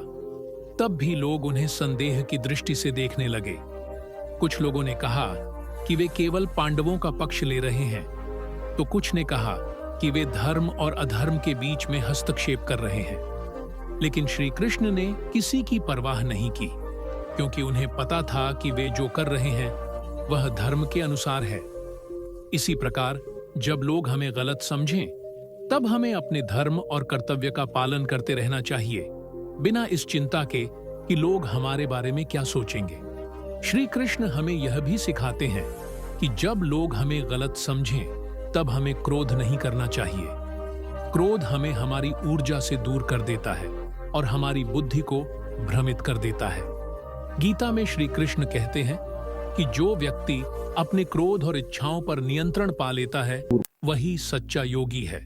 तब भी लोग उन्हें संदेह की दृष्टि से देखने लगे। कुछ लोगों ने कहा कि वे केवल पांडवों का पक्ष ले रहे हैं, तो कुछ ने कहा कि वे धर्म और अधर्म के बीच में हस्तक्षेप कर रहे हैं। लेकिन श्री कृष्ण ने किसी की परवाह नहीं की, क्योंकि उन्हें पता था कि वे जो कर रहे हैं वह धर्म के अनुसार है। इसी प्रकार जब लोग हमें गलत समझें, तब हमें अपने धर्म और कर्तव्य का पालन करते रहना चाहिए, बिना इस चिंता के कि लोग हमारे बारे में क्या सोचेंगे। श्री कृष्ण हमें यह भी सिखाते हैं कि जब लोग हमें गलत समझें, तब हमें क्रोध नहीं करना चाहिए। क्रोध हमें हमारी ऊर्जा से दूर कर देता है और हमारी बुद्धि को भ्रमित कर देता है। गीता में श्री कृष्ण कहते हैं कि जो व्यक्ति अपने क्रोध और इच्छाओं पर नियंत्रण पा लेता है, वही सच्चा योगी है।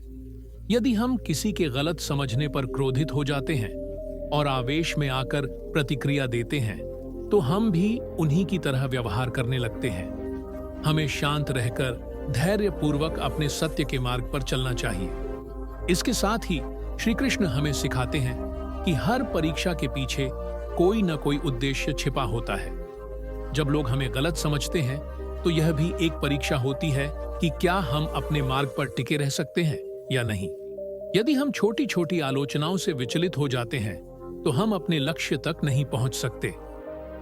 यदि हम किसी के गलत समझने पर क्रोधित हो जाते हैं और आवेश में आकर प्रतिक्रिया देते हैं, तो हम भी उन्हीं की तरह व्यवहार करने लगते हैं। हमें शांत रहकर धैर्यपूर्वक अपने सत्य के मार्ग पर चलना चाहिए। इसके साथ ही श्री कृष्ण हमें सिखाते हैं कि हर परीक्षा के पीछे कोई न कोई उद्देश्य छिपा होता है। जब लोग हमें गलत समझते हैं, तो यह भी एक परीक्षा होती है कि क्या हम अपने मार्ग पर टिके रह सकते हैं या नहीं। यदि हम छोटी छोटी आलोचनाओं से विचलित हो जाते हैं, तो हम अपने लक्ष्य तक नहीं पहुंच सकते।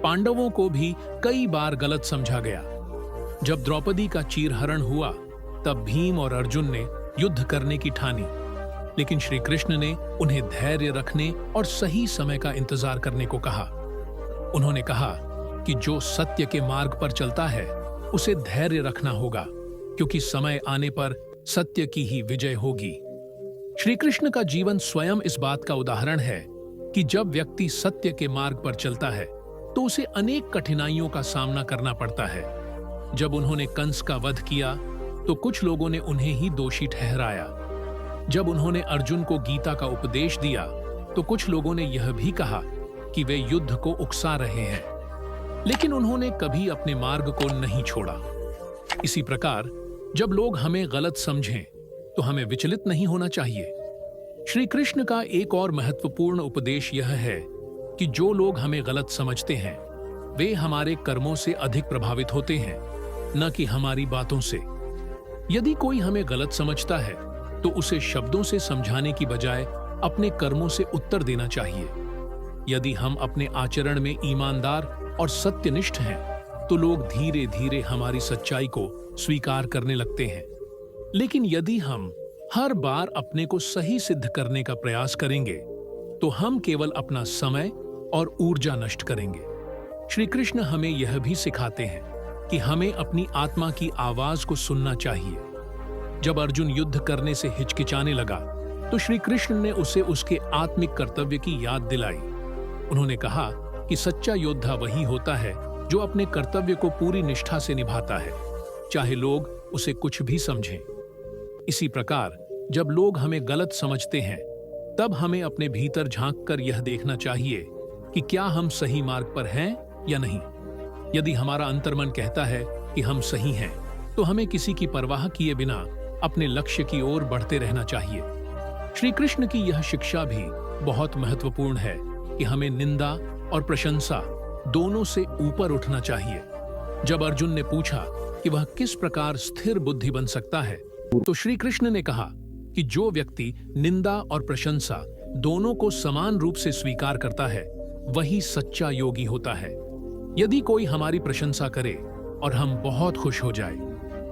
पांडवों को भी कई बार गलत समझा गया। जब द्रौपदी का चीरहरण हुआ, तब भीम और अर्जुन ने युद्ध करने की ठानी, लेकिन श्री कृष्ण ने उन्हें धैर्य रखने और सही समय का इंतजार करने को कहा। उन्होंने कहा कि जो सत्य के मार्ग पर चलता है, उसे धैर्य रखना होगा, क्योंकि समय आने पर सत्य की ही विजय होगी। श्री कृष्ण का जीवन स्वयं इस बात का उदाहरण है कि जब व्यक्ति सत्य के मार्ग पर चलता है, तो उसे अनेक कठिनाइयों का सामना करना पड़ता है। जब उन्होंने कंस का वध किया, तो कुछ लोगों ने उन्हें ही दोषी ठहराया। जब उन्होंने अर्जुन को गीता का उपदेश दिया, तो कुछ लोगों ने यह भी कहा कि वे युद्ध को उकसा रहे हैं, लेकिन उन्होंने कभी अपने मार्ग को नहीं छोड़ा। इसी प्रकार जब लोग हमें गलत समझें, तो हमें विचलित नहीं होना चाहिए। श्री कृष्ण का एक और महत्वपूर्ण उपदेश यह है कि जो लोग हमें गलत समझते हैं, वे हमारे कर्मों से अधिक प्रभावित होते हैं, न कि हमारी बातों से। यदि कोई हमें गलत समझता है, तो उसे शब्दों से समझाने की बजाय अपने कर्मों से उत्तर देना चाहिए। यदि हम अपने आचरण में ईमानदार और सत्यनिष्ठ हैं, तो लोग धीरे धीरे हमारी सच्चाई को स्वीकार करने लगते हैं। लेकिन यदि हम हर बार अपने को सही सिद्ध करने का प्रयास करेंगे, तो हम केवल अपना समय और ऊर्जा नष्ट करेंगे। श्री कृष्ण हमें यह भी सिखाते हैं कि हमें अपनी आत्मा की आवाज को सुनना चाहिए। जब अर्जुन युद्ध करने से हिचकिचाने लगा, तो श्री कृष्ण ने उसे उसके आत्मिक कर्तव्य की याद दिलाई। उन्होंने कहा कि सच्चा योद्धा वही होता है जो अपने कर्तव्य को पूरी निष्ठा से निभाता है, चाहे लोग उसे कुछ भी समझें। इसी प्रकार जब लोग हमें गलत समझते हैं, तब हमें अपने भीतर झांककर यह देखना चाहिए कि क्या हम सही मार्ग पर हैं या नहीं। यदि हमारा अंतर्मन कहता है कि हम सही हैं, तो हमें किसी की परवाह किए बिना अपने लक्ष्य की ओर बढ़ते रहना चाहिए। श्री कृष्ण की यह शिक्षा भी बहुत महत्वपूर्ण है कि हमें निंदा और प्रशंसा दोनों से ऊपर उठना चाहिए। जब अर्जुन ने पूछा कि वह किस प्रकार स्थिर बुद्धि बन सकता है, तो श्री कृष्ण ने कहा कि जो व्यक्ति निंदा और प्रशंसा दोनों को समान रूप से स्वीकार करता है, वही सच्चा योगी होता है। यदि कोई हमारी प्रशंसा करे और हम बहुत खुश हो जाए,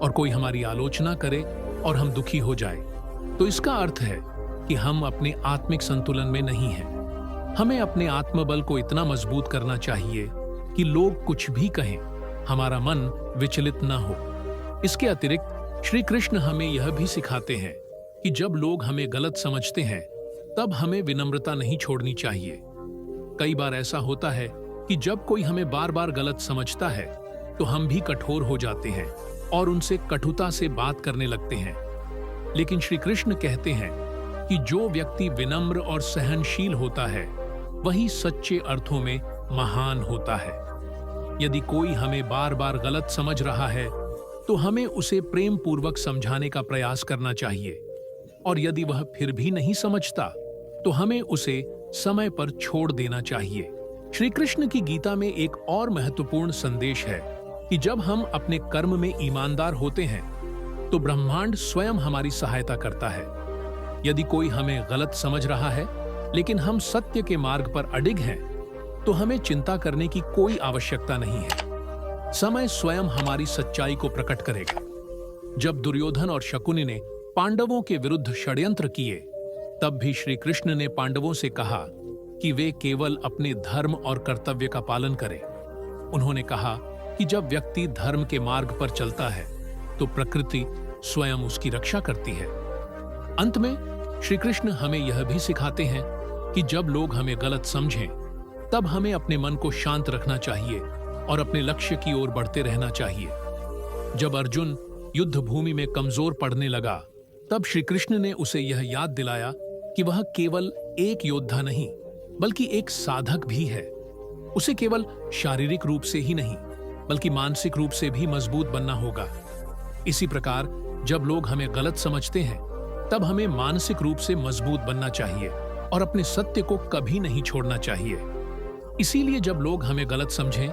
और कोई हमारी आलोचना करे और हम दुखी हो जाए, तो इसका अर्थ है कि हम अपने आत्मिक संतुलन में नहीं हैं। हमें अपने आत्मबल को इतना मजबूत करना चाहिए कि लोग कुछ भी कहें, हमारा मन विचलित न हो। इसके अतिरिक्त श्री कृष्ण हमें यह भी सिखाते हैं कि जब लोग हमें गलत समझते हैं, तब हमें विनम्रता नहीं छोड़नी चाहिए। कई बार ऐसा होता है कि जब कोई हमें बार बार गलत समझता है, तो हम भी कठोर हो जाते हैं और उनसे कटुता से बात करने लगते हैं। लेकिन श्री कृष्ण कहते हैं कि जो व्यक्ति विनम्र और सहनशील होता है, वही सच्चे अर्थों में महान होता है। यदि कोई हमें बार बार गलत समझ रहा है तो हमें उसे प्रेम पूर्वक समझाने का प्रयास करना चाहिए, और यदि वह फिर भी नहीं समझता तो हमें उसे समय पर छोड़ देना चाहिए। श्री कृष्ण की गीता में एक और महत्वपूर्ण संदेश है कि जब हम अपने कर्म में ईमानदार होते हैं तो ब्रह्मांड स्वयं हमारी सहायता करता है। यदि कोई हमें गलत समझ रहा है लेकिन हम सत्य के मार्ग पर अडिग हैं, तो हमें चिंता करने की कोई आवश्यकता नहीं है। समय स्वयं हमारी सच्चाई को प्रकट करेगा। जब दुर्योधन और शकुनी ने पांडवों के विरुद्ध षड्यंत्र किए, तब भी श्री कृष्ण ने पांडवों से कहा कि वे केवल अपने धर्म और कर्तव्य का पालन करें। उन्होंने कहा कि जब व्यक्ति धर्म के मार्ग पर चलता है तो प्रकृति स्वयं उसकी रक्षा करती है। अंत में श्री कृष्ण हमें यह भी सिखाते हैं कि जब लोग हमें गलत समझें, तब हमें अपने मन को शांत रखना चाहिए और अपने लक्ष्य की ओर बढ़ते रहना चाहिए। जब अर्जुन युद्ध भूमि में कमजोर पड़ने लगा, तब श्री कृष्ण ने उसे यह याद दिलाया कि वह केवल एक योद्धा नहीं बल्कि एक साधक भी है। उसे केवल शारीरिक रूप से ही नहीं बल्कि मानसिक रूप से भी मजबूत बनना होगा। इसी प्रकार जब लोग हमें गलत समझते हैं, तब हमें मानसिक रूप से मजबूत बनना चाहिए और अपने सत्य को कभी नहीं छोड़ना चाहिए। इसीलिए जब लोग हमें गलत समझें,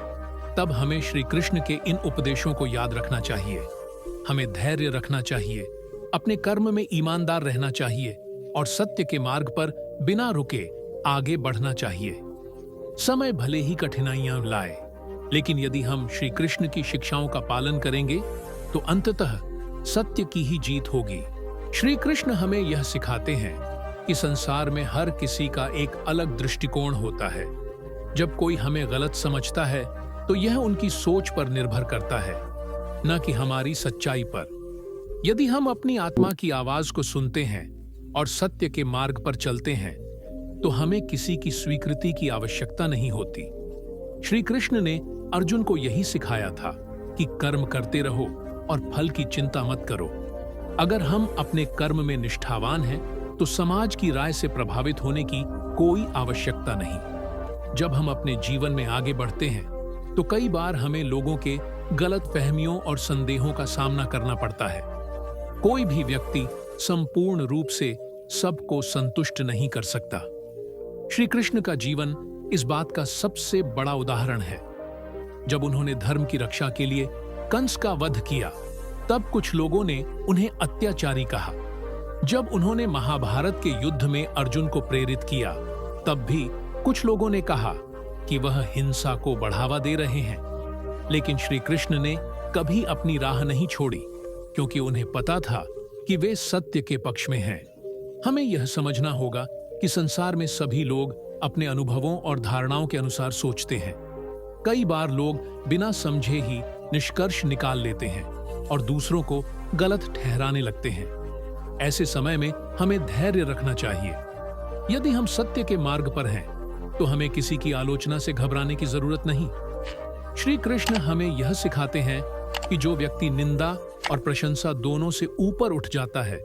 तब हमें श्री कृष्ण के इन उपदेशों को याद रखना चाहिए। हमें धैर्य रखना चाहिए, अपने कर्म में ईमानदार रहना चाहिए और सत्य के मार्ग पर बिना रुके आगे बढ़ना चाहिए। समय भले ही कठिनाइयां लाए, लेकिन यदि हम श्री कृष्ण की शिक्षाओं का पालन करेंगे तो अंततः सत्य की ही जीत होगी। श्री कृष्ण हमें यह सिखाते हैं कि संसार में हर किसी का एक अलग दृष्टिकोण होता है। जब कोई हमें गलत समझता है तो यह उनकी सोच पर निर्भर करता है, न कि हमारी सच्चाई पर। यदि हम अपनी आत्मा की आवाज को सुनते हैं और सत्य के मार्ग पर चलते हैं, तो हमें किसी की स्वीकृति की आवश्यकता नहीं होती। श्री कृष्ण ने अर्जुन को यही सिखाया था कि कर्म करते रहो और फल की चिंता मत करो। अगर हम अपने कर्म में निष्ठावान हैं, तो समाज की राय से प्रभावित होने की कोई आवश्यकता नहीं। जब हम अपने जीवन में आगे बढ़ते हैं, तो कई बार हमें लोगों के गलत फहमियों और संदेहों का सामना करना पड़ता है। कोई भी व्यक्ति संपूर्ण रूप से सबको संतुष्ट नहीं कर सकता। श्री कृष्ण का जीवन इस बात का सबसे बड़ा उदाहरण है। जब उन्होंने धर्म की रक्षा के लिए कंस का वध किया, तब कुछ लोगों ने उन्हें अत्याचारी कहा। जब उन्होंने महाभारत के युद्ध में अर्जुन को प्रेरित किया, तब भी कुछ लोगों ने कहा कि वह हिंसा को बढ़ावा दे रहे हैं। लेकिन श्री कृष्ण ने कभी अपनी राह नहीं छोड़ी, क्योंकि उन्हें पता था कि वे सत्य के पक्ष में हैं। हमें यह समझना होगा कि संसार में सभी लोग अपने अनुभवों और धारणाओं के अनुसार सोचते हैं। कई बार लोग बिना समझे ही निष्कर्ष निकाल लेते हैं और दूसरों को गलत ठहराने लगते हैं। ऐसे समय में हमें धैर्य रखना चाहिए। यदि हम सत्य के मार्ग पर हैं, तो हमें किसी की आलोचना से घबराने की जरूरत नहीं। श्री कृष्ण हमें यह सिखाते हैं कि जो व्यक्ति निंदा और प्रशंसा दोनों से ऊपर उठ जाता है,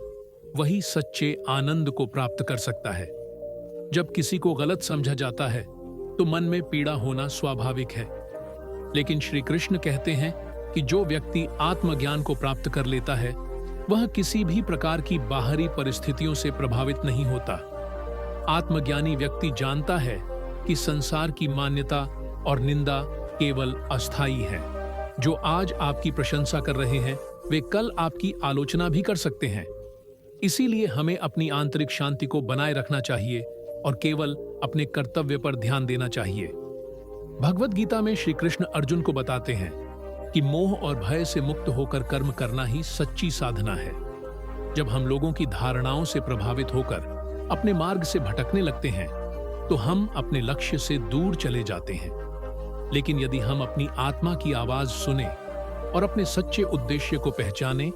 वही सच्चे आनंद को प्राप्त कर सकता है। जब किसी को गलत समझा जाता है, तो मन में पीड़ा होना स्वाभाविक है। लेकिन श्री कृष्ण कहते हैं कि जो व्यक्ति आत्मज्ञान को प्राप्त कर लेता है, वह किसी भी प्रकार की बाहरी परिस्थितियों से प्रभावित नहीं होता। आत्मज्ञानी व्यक्ति जानता है कि संसार की मान्यता और निंदा केवल अस्थायी है। जो आज आपकी प्रशंसा कर रहे हैं, वे कल आपकी आलोचना भी कर सकते हैं। इसीलिए हमें अपनी आंतरिक शांति को बनाए रखना चाहिए और केवल अपने कर्तव्य पर ध्यान देना चाहिए। भगवत गीता में श्री कृष्ण अर्जुन को बताते हैं कि मोह और भय से मुक्त होकर कर्म करना ही सच्ची साधना है। जब हम लोगों की धारणाओं से प्रभावित होकर अपने मार्ग से भटकने लगते हैं, तो हम अपने लक्ष्य से दूर चले जाते हैं। लेकिन यदि हम अपनी आत्मा की आवाज सुने और अपने सच्चे उद्देश्य को पहचाने,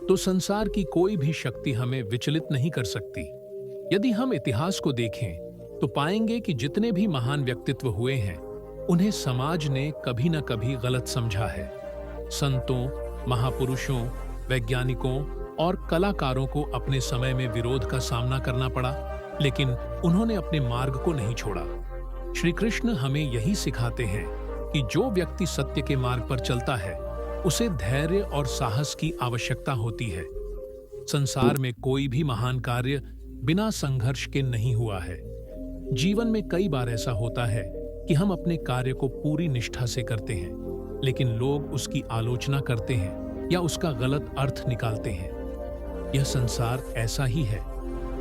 तो संसार की कोई भी शक्ति हमें विचलित नहीं कर सकती। यदि हम इतिहास को देखें, तो पाएंगे कि जितने भी महान व्यक्तित्व हुए हैं, उन्हें समाज ने कभी न कभी गलत समझा है। संतों, महापुरुषों, वैज्ञानिकों और कलाकारों को अपने समय में विरोध का सामना करना पड़ा, लेकिन उन्होंने अपने मार्ग को नहीं छोड़ा। श्री कृष्ण हमें यही सिखाते हैं कि जो व्यक्ति सत्य के मार्ग पर चलता है उसे धैर्य और साहस की आवश्यकता होती है। संसार में कोई भी महान कार्य बिना संघर्ष के नहीं हुआ है। जीवन में कई बार ऐसा होता है कि हम अपने कार्य को पूरी निष्ठा से करते हैं, लेकिन लोग उसकी आलोचना करते हैं या उसका गलत अर्थ निकालते हैं। यह संसार ऐसा ही है।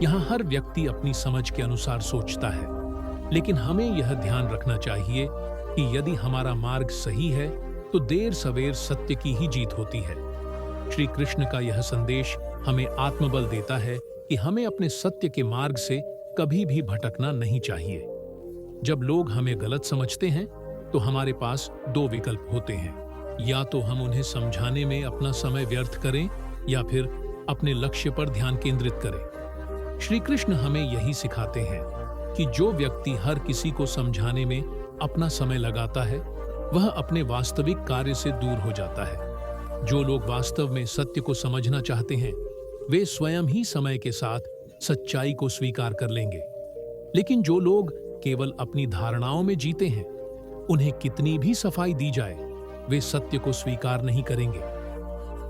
यहाँ हर व्यक्ति अपनी समझ के अनुसार सोचता है, लेकिन हमें यह ध्यान रखना चाहिए कि यदि हमारा मार्ग सही है तो देर सवेर सत्य की ही जीत होती है। श्री कृष्ण का यह संदेश हमें आत्मबल देता है कि हमें अपने सत्य के मार्ग से कभी भी भटकना नहीं चाहिए। जब लोग हमें गलत समझते हैं तो हमारे पास दो विकल्प होते हैं, या तो हम उन्हें समझाने में अपना समय व्यर्थ करें या फिर अपने लक्ष्य पर ध्यान केंद्रित करें। श्री कृष्ण हमें यही सिखाते हैं कि जो व्यक्ति हर किसी को समझाने में अपना समय लगाता है वह अपने वास्तविक कार्य से दूर हो जाता है। जो लोग वास्तव में सत्य को समझना चाहते हैं वे स्वयं ही समय के साथ सच्चाई को स्वीकार कर लेंगे, लेकिन जो लोग केवल अपनी धारणाओं में जीते हैं उन्हें कितनी भी सफाई दी जाए वे सत्य को स्वीकार नहीं करेंगे।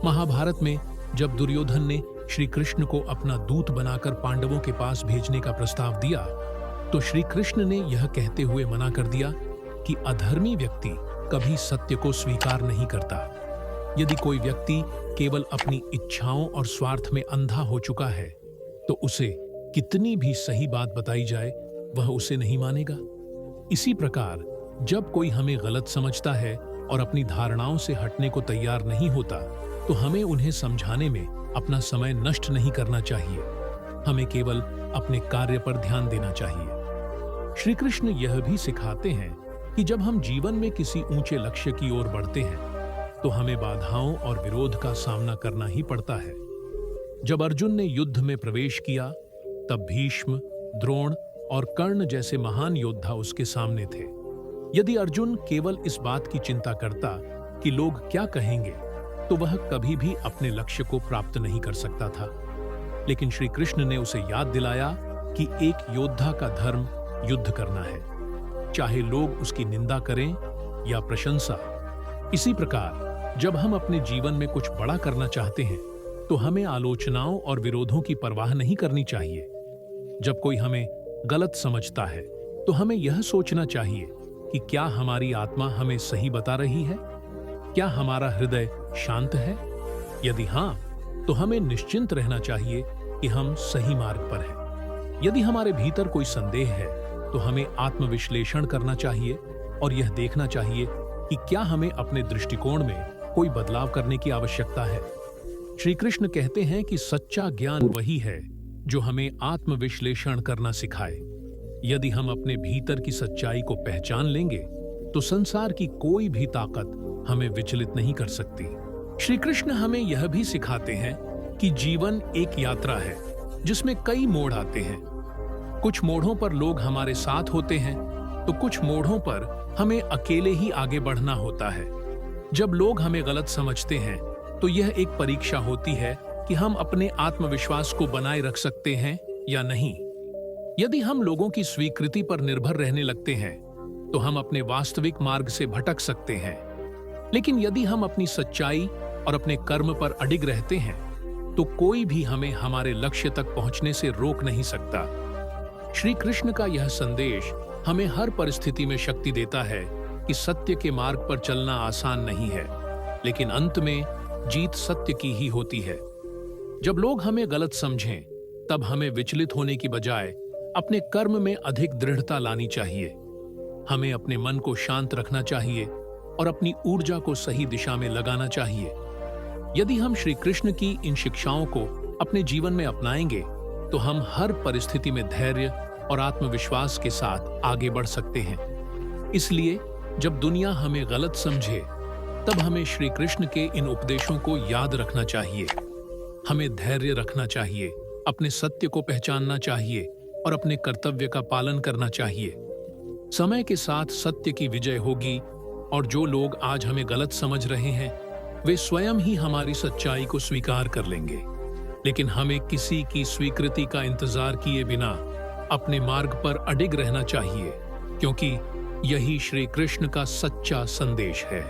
महाभारत में जब दुर्योधन ने श्री कृष्ण को अपना दूत बनाकर पांडवों के पास भेजने का प्रस्ताव दिया तो श्री कृष्ण ने यह कहते हुए मना कर दिया कि अधर्मी व्यक्ति कभी सत्य को स्वीकार नहीं करता। यदि कोई व्यक्ति केवल अपनी इच्छाओं और स्वार्थ में अंधा हो चुका है तो उसे कितनी भी सही बात बताई जाए वह उसे नहीं मानेगा। इसी प्रकार जब कोई हमें गलत समझता है और अपनी धारणाओं से हटने को तैयार नहीं होता तो हमें उन्हें समझाने में अपना समय नष्ट नहीं करना चाहिए। हमें केवल अपने कार्य पर ध्यान देना चाहिए। श्री कृष्ण यह भी सिखाते हैं कि जब हम जीवन में किसी ऊंचे लक्ष्य की ओर बढ़ते हैं तो हमें बाधाओं और विरोध का सामना करना ही पड़ता है। जब अर्जुन ने युद्ध में प्रवेश किया तब भीष्म, द्रोण और कर्ण जैसे महान योद्धा उसके सामने थे। यदि अर्जुन केवल इस बात की चिंता करता कि लोग क्या कहेंगे तो वह कभी भी अपने लक्ष्य को प्राप्त नहीं कर सकता था। लेकिन श्री कृष्ण ने उसे याद दिलाया कि एक योद्धा का धर्म युद्ध करना है, चाहे लोग उसकी निंदा करें या प्रशंसा। इसी प्रकार जब हम अपने जीवन में कुछ बड़ा करना चाहते हैं तो हमें आलोचनाओं और विरोधों की परवाह नहीं करनी चाहिए। जब कोई हमें गलत समझता है तो हमें यह सोचना चाहिए कि क्या हमारी आत्मा हमें सही बता रही है, क्या हमारा हृदय शांत है। यदि हाँ तो हमें निश्चिंत रहना चाहिए कि हम सही मार्ग पर हैं। यदि हमारे भीतर कोई संदेह है तो हमें आत्मविश्लेषण करना चाहिए और यह देखना चाहिए कि क्या हमें अपने दृष्टिकोण में कोई बदलाव करने की आवश्यकता है। श्री कृष्ण कहते हैं कि सच्चा ज्ञान वही है जो हमें आत्मविश्लेषण करना सिखाए। यदि हम अपने भीतर की सच्चाई को पहचान लेंगे तो संसार की कोई भी ताकत हमें विचलित नहीं कर सकती। श्री कृष्ण हमें यह भी सिखाते हैं कि जीवन एक यात्रा है जिसमें कई मोड़ आते हैं। कुछ मोड़ों पर लोग हमारे साथ होते हैं तो कुछ मोड़ों पर हमें अकेले ही आगे बढ़ना होता है। जब लोग हमें गलत समझते हैं तो यह एक परीक्षा होती है कि हम अपने आत्मविश्वास को बनाए रख सकते हैं या नहीं। यदि हम लोगों की स्वीकृति पर निर्भर रहने लगते हैं तो हम अपने वास्तविक मार्ग से भटक सकते हैं। लेकिन यदि हम अपनी सच्चाई और अपने कर्म पर अडिग रहते हैं तो कोई भी हमें हमारे लक्ष्य तक पहुंचने से रोक नहीं सकता। श्री कृष्ण का यह संदेश हमें हर परिस्थिति में शक्ति देता है कि सत्य के मार्ग पर चलना आसान नहीं है, लेकिन अंत में जीत सत्य की ही होती है। जब लोग हमें गलत समझें तब हमें विचलित होने की बजाय अपने कर्म में अधिक दृढ़ता लानी चाहिए। हमें अपने मन को शांत रखना चाहिए और अपनी ऊर्जा को सही दिशा में लगाना चाहिए। यदि हम श्री कृष्ण की इन शिक्षाओं को अपने जीवन में अपनाएंगे तो हम हर परिस्थिति में धैर्य और आत्मविश्वास के साथ आगे बढ़ सकते हैं। इसलिए जब दुनिया हमें गलत समझे तब हमें श्री कृष्ण के इन उपदेशों को याद रखना चाहिए। हमें धैर्य रखना चाहिए, अपने सत्य को पहचानना चाहिए और अपने कर्तव्य का पालन करना चाहिए। समय के साथ सत्य की विजय होगी और जो लोग आज हमें गलत समझ रहे हैं वे स्वयं ही हमारी सच्चाई को स्वीकार कर लेंगे। लेकिन हमें किसी की स्वीकृति का इंतजार किए बिना अपने मार्ग पर अडिग रहना चाहिए। क्योंकि यही श्री कृष्ण का सच्चा संदेश है।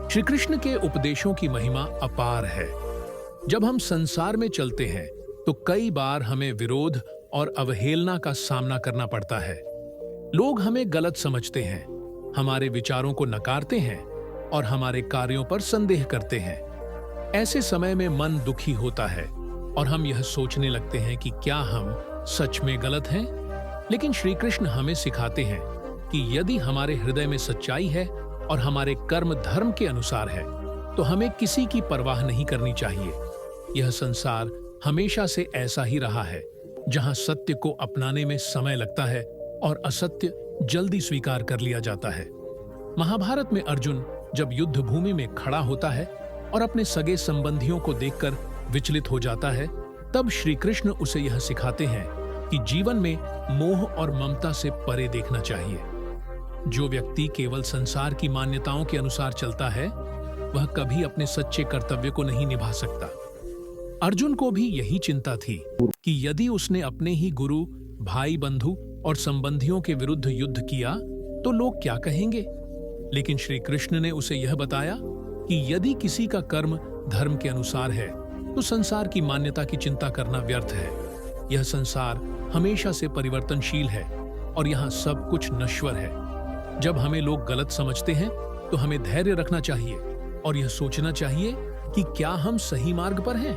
श्री कृष्ण के उपदेशों की महिमा अपार है। जब हम संसार में चलते हैं तो कई बार हमें विरोध और अवहेलना का सामना करना पड़ता है। लोग हमें गलत समझते हैं, हमारे विचारों को नकारते हैं और हमारे कार्यों पर संदेह करते हैं। ऐसे समय में मन दुखी होता है और हम यह सोचने लगते हैं कि क्या हम सच में गलत हैं? लेकिन श्री कृष्ण हमें सिखाते हैं कि यदि हमारे हृदय में सच्चाई है और हमारे कर्म धर्म के अनुसार है तो हमें किसी की परवाह नहीं करनी चाहिए। यह संसार हमेशा से ऐसा ही रहा है, जहां सत्य को अपनाने में समय लगता है और असत्य जल्दी स्वीकार कर लिया जाता है। महाभारत में अर्जुन जब युद्ध भूमि में खड़ा होता है और अपने सगे संबंधियों को देखकर विचलित हो जाता है, तब श्री कृष्ण उसे यह सिखाते हैं कि जीवन में मोह और ममता से परे देखना चाहिए। जो व्यक्ति केवल संसार की मान्यताओं के अनुसार चलता है, वह कभी अपने सच्चे कर्तव्य को नहीं निभा सकता। अर्जुन को भी यही चिंता थी कि यदि उसने अपने ही गुरु, भाई, बंधु और संबंधियों के विरुद्ध युद्ध किया तो लोग क्या कहेंगे। लेकिन श्री कृष्ण ने उसे यह बताया कि यदि किसी का कर्म धर्म के अनुसार है तो संसार की मान्यता की चिंता करना व्यर्थ है। यह संसार हमेशा से परिवर्तनशील है और यहाँ सब कुछ नश्वर है। जब हमें लोग गलत समझते हैं तो हमें धैर्य रखना चाहिए और यह सोचना चाहिए कि क्या हम सही मार्ग पर हैं।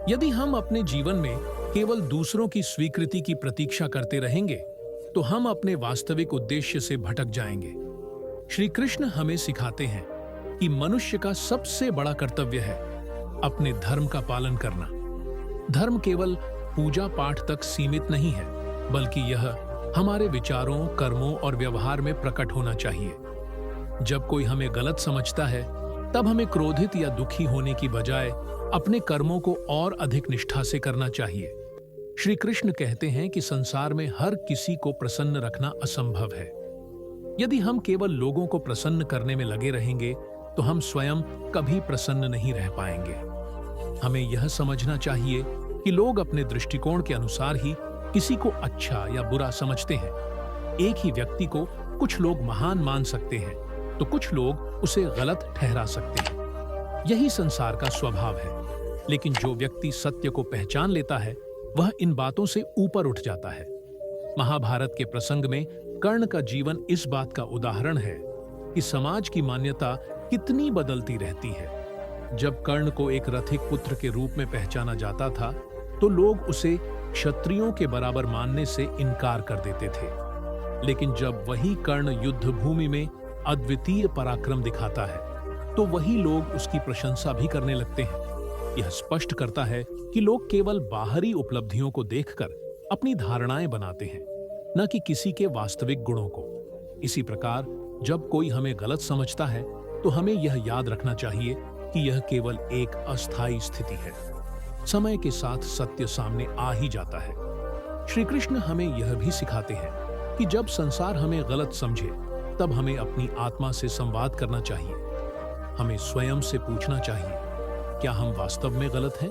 यदि हम अपने जीवन में केवल दूसरों की स्वीकृति की प्रतीक्षा करते रहेंगे तो हम अपने वास्तविक उद्देश्य से भटक जाएंगे। श्री कृष्ण हमें सिखाते हैं कि मनुष्य का सबसे बड़ा कर्तव्य है अपने धर्म का पालन करना। धर्म केवल पूजा पाठ तक सीमित नहीं है, बल्कि यह हमारे विचारों, कर्मों और व्यवहार में प्रकट होना चाहिए। जब कोई हमें गलत समझता है, तब हमें क्रोधित या दुखी होने की बजाय अपने कर्मों को और अधिक निष्ठा से करना चाहिए। श्री कृष्ण कहते हैं कि संसार में हर किसी को प्रसन्न रखना असंभव है। यदि हम केवल लोगों को प्रसन्न करने में लगे रहेंगे तो हम स्वयं कभी प्रसन्न नहीं रह पाएंगे। हमें यह समझना चाहिए कि लोग अपने दृष्टिकोण के अनुसार ही किसी को अच्छा या बुरा समझते हैं। एक ही व्यक्ति को कुछ लोग महान मान सकते हैं तो कुछ लोग उसे गलत ठहरा सकते हैं। यही संसार का स्वभाव है। लेकिन जो व्यक्ति सत्य को पहचान लेता है वह इन बातों से ऊपर उठ जाता है। महाभारत के प्रसंग में कर्ण का जीवन इस बात का उदाहरण है कि समाज की मान्यता कितनी बदलती रहती है। जब कर्ण को एक रथिक पुत्र के रूप में पहचाना जाता था तो लोग उसे क्षत्रियों के बराबर मानने से इनकार कर देते थे। लेकिन जब वही कर्ण युद्ध भूमि में अद्वितीय पराक्रम दिखाता है तो वही लोग उसकी प्रशंसा भी करने लगते हैं। यह स्पष्ट करता है कि लोग केवल बाहरी उपलब्धियों को देखकर अपनी धारणाएं बनाते हैं, न कि किसी के वास्तविक गुणों को। इसी प्रकार जब कोई हमें गलत समझता है तो हमें यह याद रखना चाहिए कि यह केवल एक अस्थायी स्थिति है। समय के साथ सत्य सामने आ ही जाता है। श्री कृष्ण हमें यह भी सिखाते हैं कि जब संसार हमें गलत समझे तब हमें अपनी आत्मा से संवाद करना चाहिए। हमें स्वयं से पूछना चाहिए, क्या हम वास्तव में गलत हैं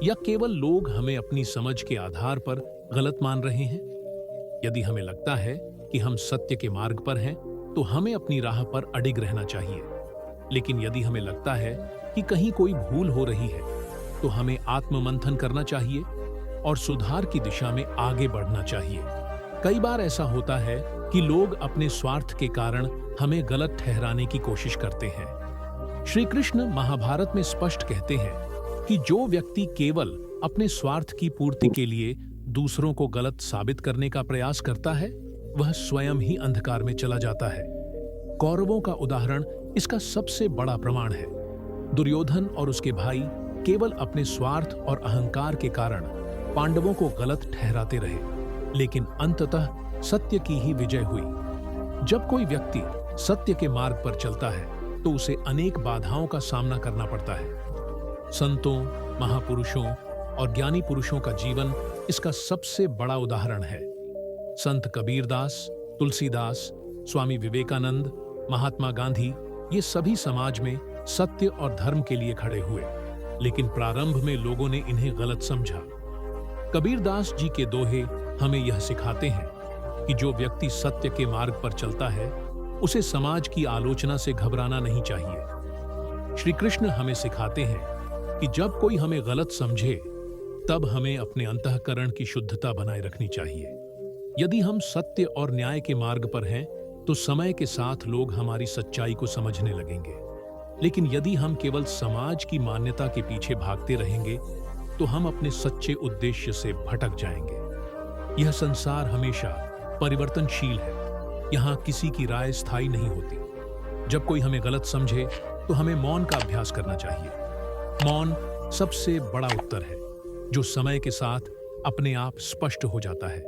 या केवल लोग हमें अपनी समझ के आधार पर गलत मान रहे हैं। यदि हमें लगता है कि हम सत्य के मार्ग पर हैं तो हमें अपनी राह पर अडिग रहना चाहिए। लेकिन यदि हमें लगता है कि कहीं कोई भूल हो रही है तो हमें आत्ममंथन करना चाहिए और सुधार की दिशा में आगे बढ़ना चाहिए। कई बार ऐसा होता है कि लोग अपने स्वार्थ के कारण हमें गलत ठहराने की कोशिश करते हैं। श्री कृष्ण महाभारत में स्पष्ट कहते हैं कि जो व्यक्ति केवल अपने स्वार्थ की पूर्ति के लिए दूसरों को गलत साबित करने का प्रयास करता है वह स्वयं ही अंधकार में चला जाता है। कौरवों का उदाहरण इसका सबसे बड़ा प्रमाण है। दुर्योधन और उसके भाई केवल अपने स्वार्थ और अहंकार के कारण पांडवों को गलत ठहराते रहे, लेकिन अंततः सत्य की ही विजय हुई। जब कोई व्यक्ति सत्य के मार्ग पर चलता है तो उसे अनेक बाधाओं का सामना करना पड़ता है। संतों, महापुरुषों और ज्ञानी पुरुषों का जीवन इसका सबसे बड़ा उदाहरण है। संत कबीरदास, तुलसीदास, स्वामी विवेकानंद, महात्मा गांधी, ये सभी समाज में सत्य और धर्म के लिए खड़े हुए, लेकिन प्रारंभ में लोगों ने इन्हें गलत समझा। कबीरदास जी के दोहे हमें यह सिखाते हैं कि जो व्यक्ति सत्य के मार्ग पर चलता है उसे समाज की आलोचना से घबराना नहीं चाहिए। श्री कृष्ण हमें सिखाते हैं कि जब कोई हमें गलत समझे तब हमें अपने अंतःकरण की शुद्धता बनाए रखनी चाहिए। यदि हम सत्य और न्याय के मार्ग पर हैं तो समय के साथ लोग हमारी सच्चाई को समझने लगेंगे, लेकिन यदि हम केवल समाज की मान्यता के पीछे भागते रहेंगे तो हम अपने सच्चे उद्देश्य से भटक जाएंगे। यह संसार हमेशा परिवर्तनशील है, यहाँ किसी की राय स्थायी नहीं होती। जब कोई हमें गलत समझे तो हमें मौन का अभ्यास करना चाहिए। मौन सबसे बड़ा उत्तर है जो समय के साथ अपने आप स्पष्ट हो जाता है।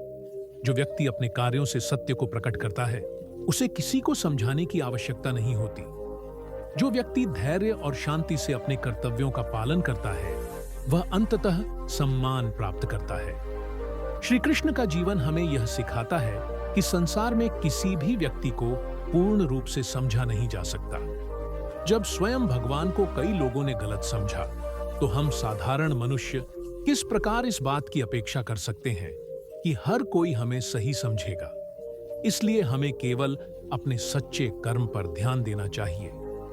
जो व्यक्ति अपने कार्यों से सत्य को प्रकट करता है उसे किसी को समझाने की आवश्यकता नहीं होती। जो व्यक्ति धैर्य और शांति से अपने कर्तव्यों का पालन करता है वह अंततः सम्मान प्राप्त करता है। श्री कृष्ण का जीवन हमें यह सिखाता है कि संसार में किसी भी व्यक्ति को पूर्ण रूप से समझा नहीं जा सकता। जब स्वयं भगवान को कई लोगों ने गलत समझा तो हम साधारण मनुष्य किस प्रकार इस बात की अपेक्षा कर सकते हैं कि हर कोई हमें सही समझेगा। इसलिए हमें केवल अपने सच्चे कर्म पर ध्यान देना चाहिए।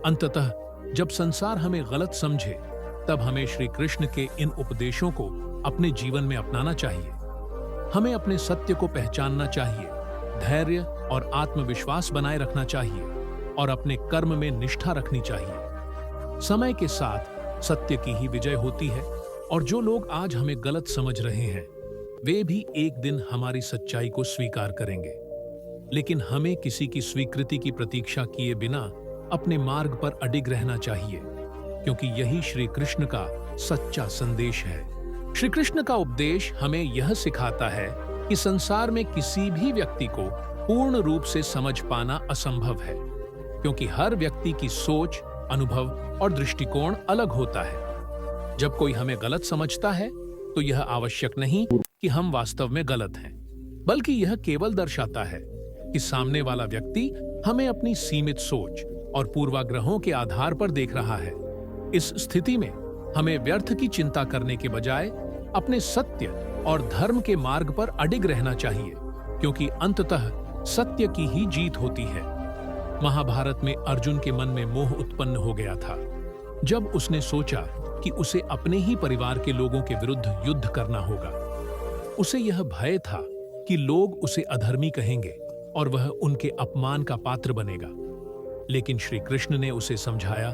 अंततः जब संसार हमें गलत समझे तब हमें श्री कृष्ण के इन उपदेशों को अपने जीवन में अपनाना चाहिए। हमें अपने सत्य को पहचानना चाहिए, धैर्य और आत्मविश्वास बनाए रखना चाहिए और अपने कर्म में निष्ठा रखनी चाहिए। समय के साथ सत्य की ही विजय होती है और जो लोग आज हमें गलत समझ रहे हैं वे भी एक दिन हमारी सच्चाई को स्वीकार करेंगे। लेकिन हमें किसी की स्वीकृति की प्रतीक्षा किए बिना अपने मार्ग पर अडिग रहना चाहिए, क्योंकि यही श्री कृष्ण का सच्चा संदेश है। श्री कृष्ण का उपदेश हमें यह सिखाता है कि संसार में किसी भी व्यक्ति को पूर्ण रूप से समझ पाना असंभव है, क्योंकि हर व्यक्ति की सोच, अनुभव और दृष्टिकोण अलग होता है। जब कोई हमें गलत समझता है तो यह आवश्यक नहीं कि हम वास्तव में गलत हैं, बल्कि यह केवल दर्शाता है कि सामने वाला व्यक्ति हमें अपनी सीमित सोच और पूर्वाग्रहों के आधार पर देख रहा है। इस स्थिति में हमें व्यर्थ की चिंता करने के बजाय अपने सत्य और धर्म के मार्ग पर अडिग रहना चाहिए, क्योंकि अंततः सत्य की ही जीत होती है। महाभारत में अर्जुन के मन में मोह उत्पन्न हो गया था जब उसने सोचा कि उसे अपने ही परिवार के लोगों के विरुद्ध युद्ध करना होगा। उसे यह भय था कि लोग उसे अधर्मी कहेंगे और वह उनके अपमान का पात्र बनेगा। लेकिन श्री कृष्ण ने उसे समझाया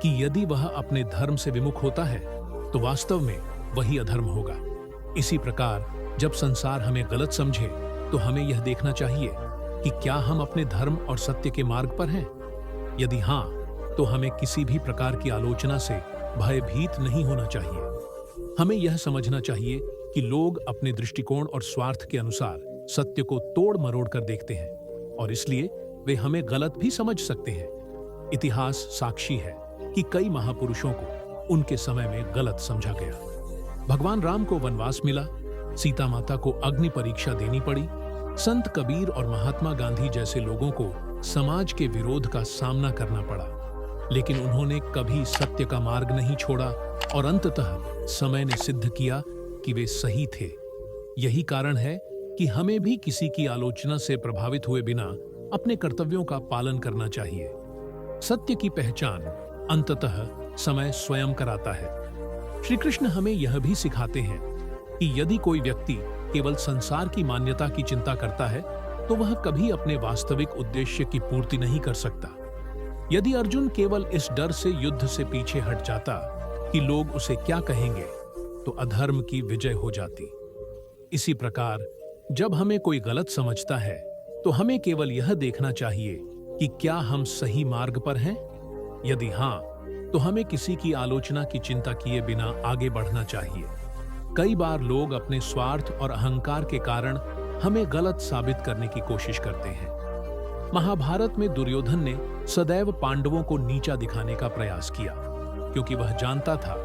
कि यदि वह अपने धर्म से विमुख होता है तो वास्तव में वही अधर्म होगा। इसी प्रकार जब संसार हमें गलत समझे तो हमें यह देखना चाहिए कि क्या हम अपने धर्म और सत्य के मार्ग पर हैं। यदि हाँ, तो हमें किसी भी प्रकार की आलोचना से भयभीत नहीं होना चाहिए। हमें यह समझना चाहिए कि लोग अपने दृष्टिकोण और स्वार्थ के अनुसार सत्य को तोड़ मरोड़ कर देखते हैं और इसलिए वे हमें गलत भी समझ सकते हैं। इतिहास साक्षी है कि कई महापुरुषों को उनके समय में गलत समझा गया। भगवान राम को वनवास मिला, सीता माता को अग्नि परीक्षा देनी पड़ी, संत कबीर और महात्मा गांधी जैसे लोगों को समाज के विरोध का सामना करना पड़ा, लेकिन उन्होंने कभी सत्य का मार्ग नहीं छोड़ा और अंततः समय ने सिद्ध किया कि वे सही थे। यही कारण है कि हमें भी किसी की आलोचना से प्रभावित हुए बिना अपने कर्तव्यों का पालन करना चाहिए। सत्य की पहचान अंततः समय स्वयं कराता है। श्री कृष्ण हमें यह भी सिखाते हैं कि यदि कोई व्यक्ति केवल संसार की मान्यता की चिंता करता है तो वह कभी अपने वास्तविक उद्देश्य की पूर्ति नहीं कर सकता। यदि अर्जुन केवल इस डर से युद्ध से पीछे हट जाता कि लोग उसे क्या कहेंगे, तो अधर्म की विजय हो जाती। इसी प्रकार जब हमें कोई गलत समझता है तो हमें केवल यह देखना चाहिए कि क्या हम सही मार्ग पर हैं। यदि हाँ, तो हमें किसी की आलोचना की चिंता किए बिना आगे बढ़ना चाहिए। कई बार लोग अपने स्वार्थ और अहंकार के कारण हमें गलत साबित करने की कोशिश करते हैं। महाभारत में दुर्योधन ने सदैव पांडवों को नीचा दिखाने का प्रयास किया, क्योंकि वह जानता था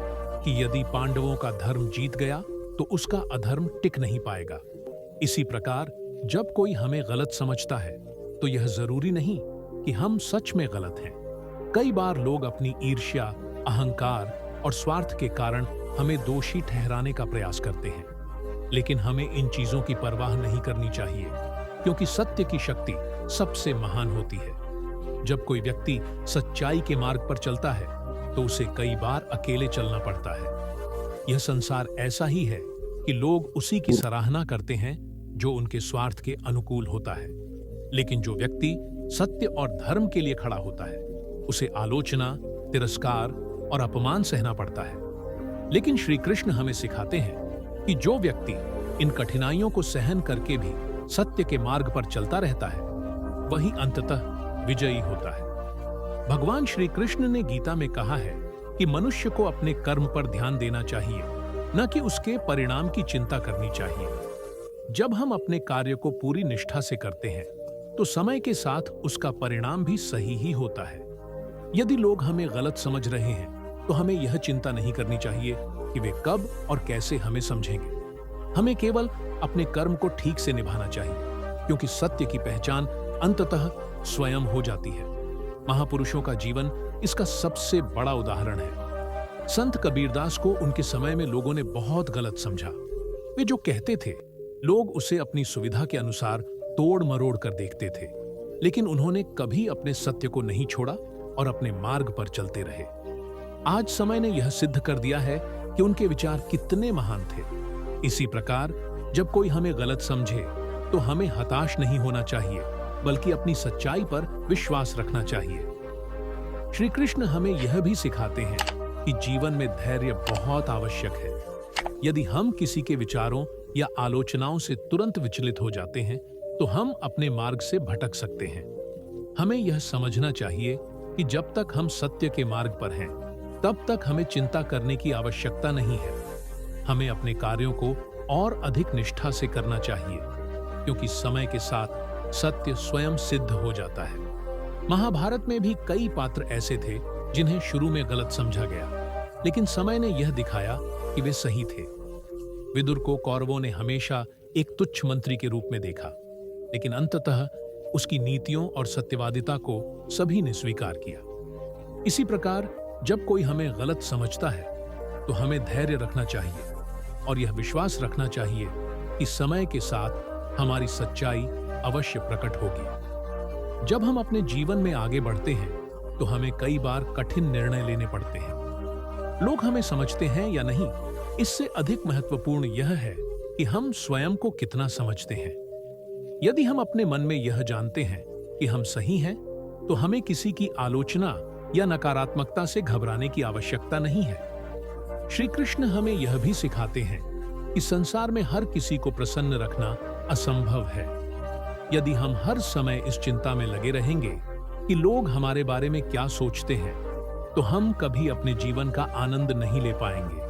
कि यदि पांडवों का धर्म जीत गया तो उसका अधर्म टिक नहीं पाएगा। इसी प्रकार जब कोई हमें गलत समझता है तो यह जरूरी नहीं कि हम सच में गलत हैं। कई बार लोग अपनी ईर्ष्या, अहंकार और स्वार्थ के कारण हमें दोषी ठहराने का प्रयास करते हैं, लेकिन हमें इन चीजों की परवाह नहीं करनी चाहिए, क्योंकि सत्य की शक्ति सबसे महान होती है। जब कोई व्यक्ति सच्चाई के मार्ग पर चलता है तो उसे कई बार अकेले चलना पड़ता है। यह संसार ऐसा ही है कि लोग उसी की सराहना करते हैं जो उनके स्वार्थ के अनुकूल होता है, लेकिन जो व्यक्ति सत्य और धर्म के लिए खड़ा होता है उसे आलोचना, तिरस्कार और अपमान सहना पड़ता है। लेकिन श्री कृष्ण हमें सिखाते हैं कि जो व्यक्ति इन कठिनाइयों को सहन करके भी सत्य के मार्ग पर चलता रहता है वही अंततः विजयी होता है। भगवान श्री कृष्ण ने गीता में कहा है कि मनुष्य को अपने कर्म पर ध्यान देना चाहिए, न कि उसके परिणाम की चिंता करनी चाहिए। जब हम अपने कार्य को पूरी निष्ठा से करते हैं तो समय के साथ उसका परिणाम भी सही ही होता है। यदि लोग हमें गलत समझ रहे हैं तो हमें यह चिंता नहीं करनी चाहिए कि वे कब और कैसे हमें समझेंगे। हमें केवल अपने कर्म को ठीक से निभाना चाहिए, क्योंकि सत्य की पहचान अंततः स्वयं हो जाती है। महापुरुषों का जीवन इसका सबसे बड़ा उदाहरण है। संत कबीरदास को उनके समय में लोगों ने बहुत गलत समझा। वे जो कहते थे लोग उसे अपनी सुविधा के अनुसार तोड़ मरोड़ कर देखते थे, लेकिन उन्होंने कभी अपने सत्य को नहीं छोड़ा और अपने मार्ग पर चलते रहे। आज समय ने यह सिद्ध कर दिया है कि उनके विचार कितने महान थे। इसी प्रकार जब कोई हमें गलत समझे तो हमें हताश नहीं होना चाहिए, बल्कि अपनी सच्चाई पर विश्वास रखना चाहिए। श्री कृष्ण हमें यह भी सिखाते हैं कि जीवन में धैर्य बहुत आवश्यक है। यदि हम किसी के विचारों या आलोचनाओं से तुरंत विचलित हो जाते हैं तो हम अपने मार्ग से भटक सकते हैं। हमें यह समझना चाहिए कि जब तक हम सत्य के मार्ग पर हैं, तब तक हमें चिंता करने की आवश्यकता नहीं है। हमें अपने कार्यों को और अधिक निष्ठा से करना चाहिए, क्योंकि समय के साथ सत्य स्वयं सिद्ध हो जाता है। महाभारत में भी कई पात्र ऐसे थे जिन्हें शुरू में गलत समझा गया, लेकिन समय ने यह दिखाया कि वे सही थे। विदुर को कौरवों ने हमेशा एक तुच्छ मंत्री के रूप में देखा, लेकिन अंततः उसकी नीतियों और सत्यवादिता को सभी ने स्वीकार किया। इसी प्रकार जब कोई हमें गलत समझता है तो हमें धैर्य रखना चाहिए और यह विश्वास रखना चाहिए कि समय के साथ हमारी सच्चाई अवश्य प्रकट होगी। जब हम अपने जीवन में आगे बढ़ते हैं तो हमें कई बार कठिन निर्णय लेने पड़ते हैं। लोग हमें समझते हैं या नहीं, इससे अधिक महत्वपूर्ण यह है कि हम स्वयं को कितना समझते हैं। यदि हम अपने मन में यह जानते हैं कि हम सही हैं, तो हमें किसी की आलोचना या नकारात्मकता से घबराने की आवश्यकता नहीं है। श्री कृष्ण हमें यह भी सिखाते हैं कि संसार में हर किसी को प्रसन्न रखना असंभव है। यदि हम हर समय इस चिंता में लगे रहेंगे कि लोग हमारे बारे में क्या सोचते हैं, तो हम कभी अपने जीवन का आनंद नहीं ले पाएंगे।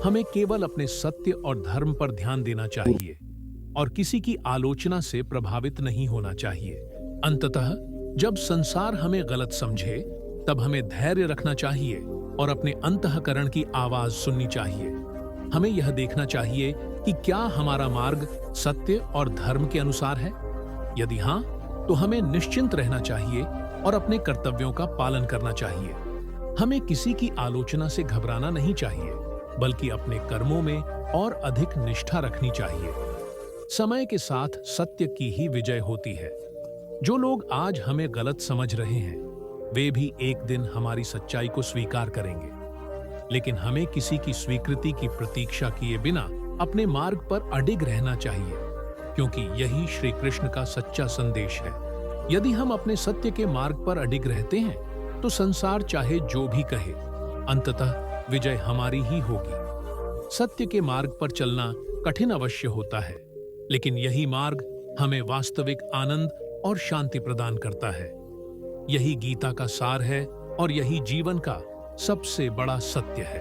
हमें केवल अपने सत्य और धर्म पर ध्यान देना चाहिए और किसी की आलोचना से प्रभावित नहीं होना चाहिए। अंततः जब संसार हमें गलत समझे, तब हमें धैर्य रखना चाहिए और अपने अंतःकरण की आवाज सुननी चाहिए। हमें यह देखना चाहिए कि क्या हमारा मार्ग सत्य और धर्म के अनुसार है। यदि हाँ, तो हमें निश्चिंत रहना चाहिए और अपने कर्तव्यों का पालन करना चाहिए। हमें किसी की आलोचना से घबराना नहीं चाहिए, बल्कि अपने कर्मों में और अधिक निष्ठा रखनी चाहिए। समय के साथ सत्य की ही विजय होती है। जो लोग आज हमें गलत समझ रहे हैं, वे भी एक दिन हमारी सच्चाई को स्वीकार करेंगे, लेकिन हमें किसी की स्वीकृति की प्रतीक्षा किए बिना अपने मार्ग पर अडिग रहना चाहिए, क्योंकि यही श्री कृष्ण का सच्चा संदेश है। यदि हम अपने सत्य के मार्ग पर अडिग रहते हैं तो संसार चाहे जो भी कहे, अंततः विजय हमारी ही होगी। सत्य के मार्ग पर चलना कठिन अवश्य होता है, लेकिन यही मार्ग हमें वास्तविक आनंद और शांति प्रदान करता है। यही गीता का सार है और यही जीवन का सबसे बड़ा सत्य है।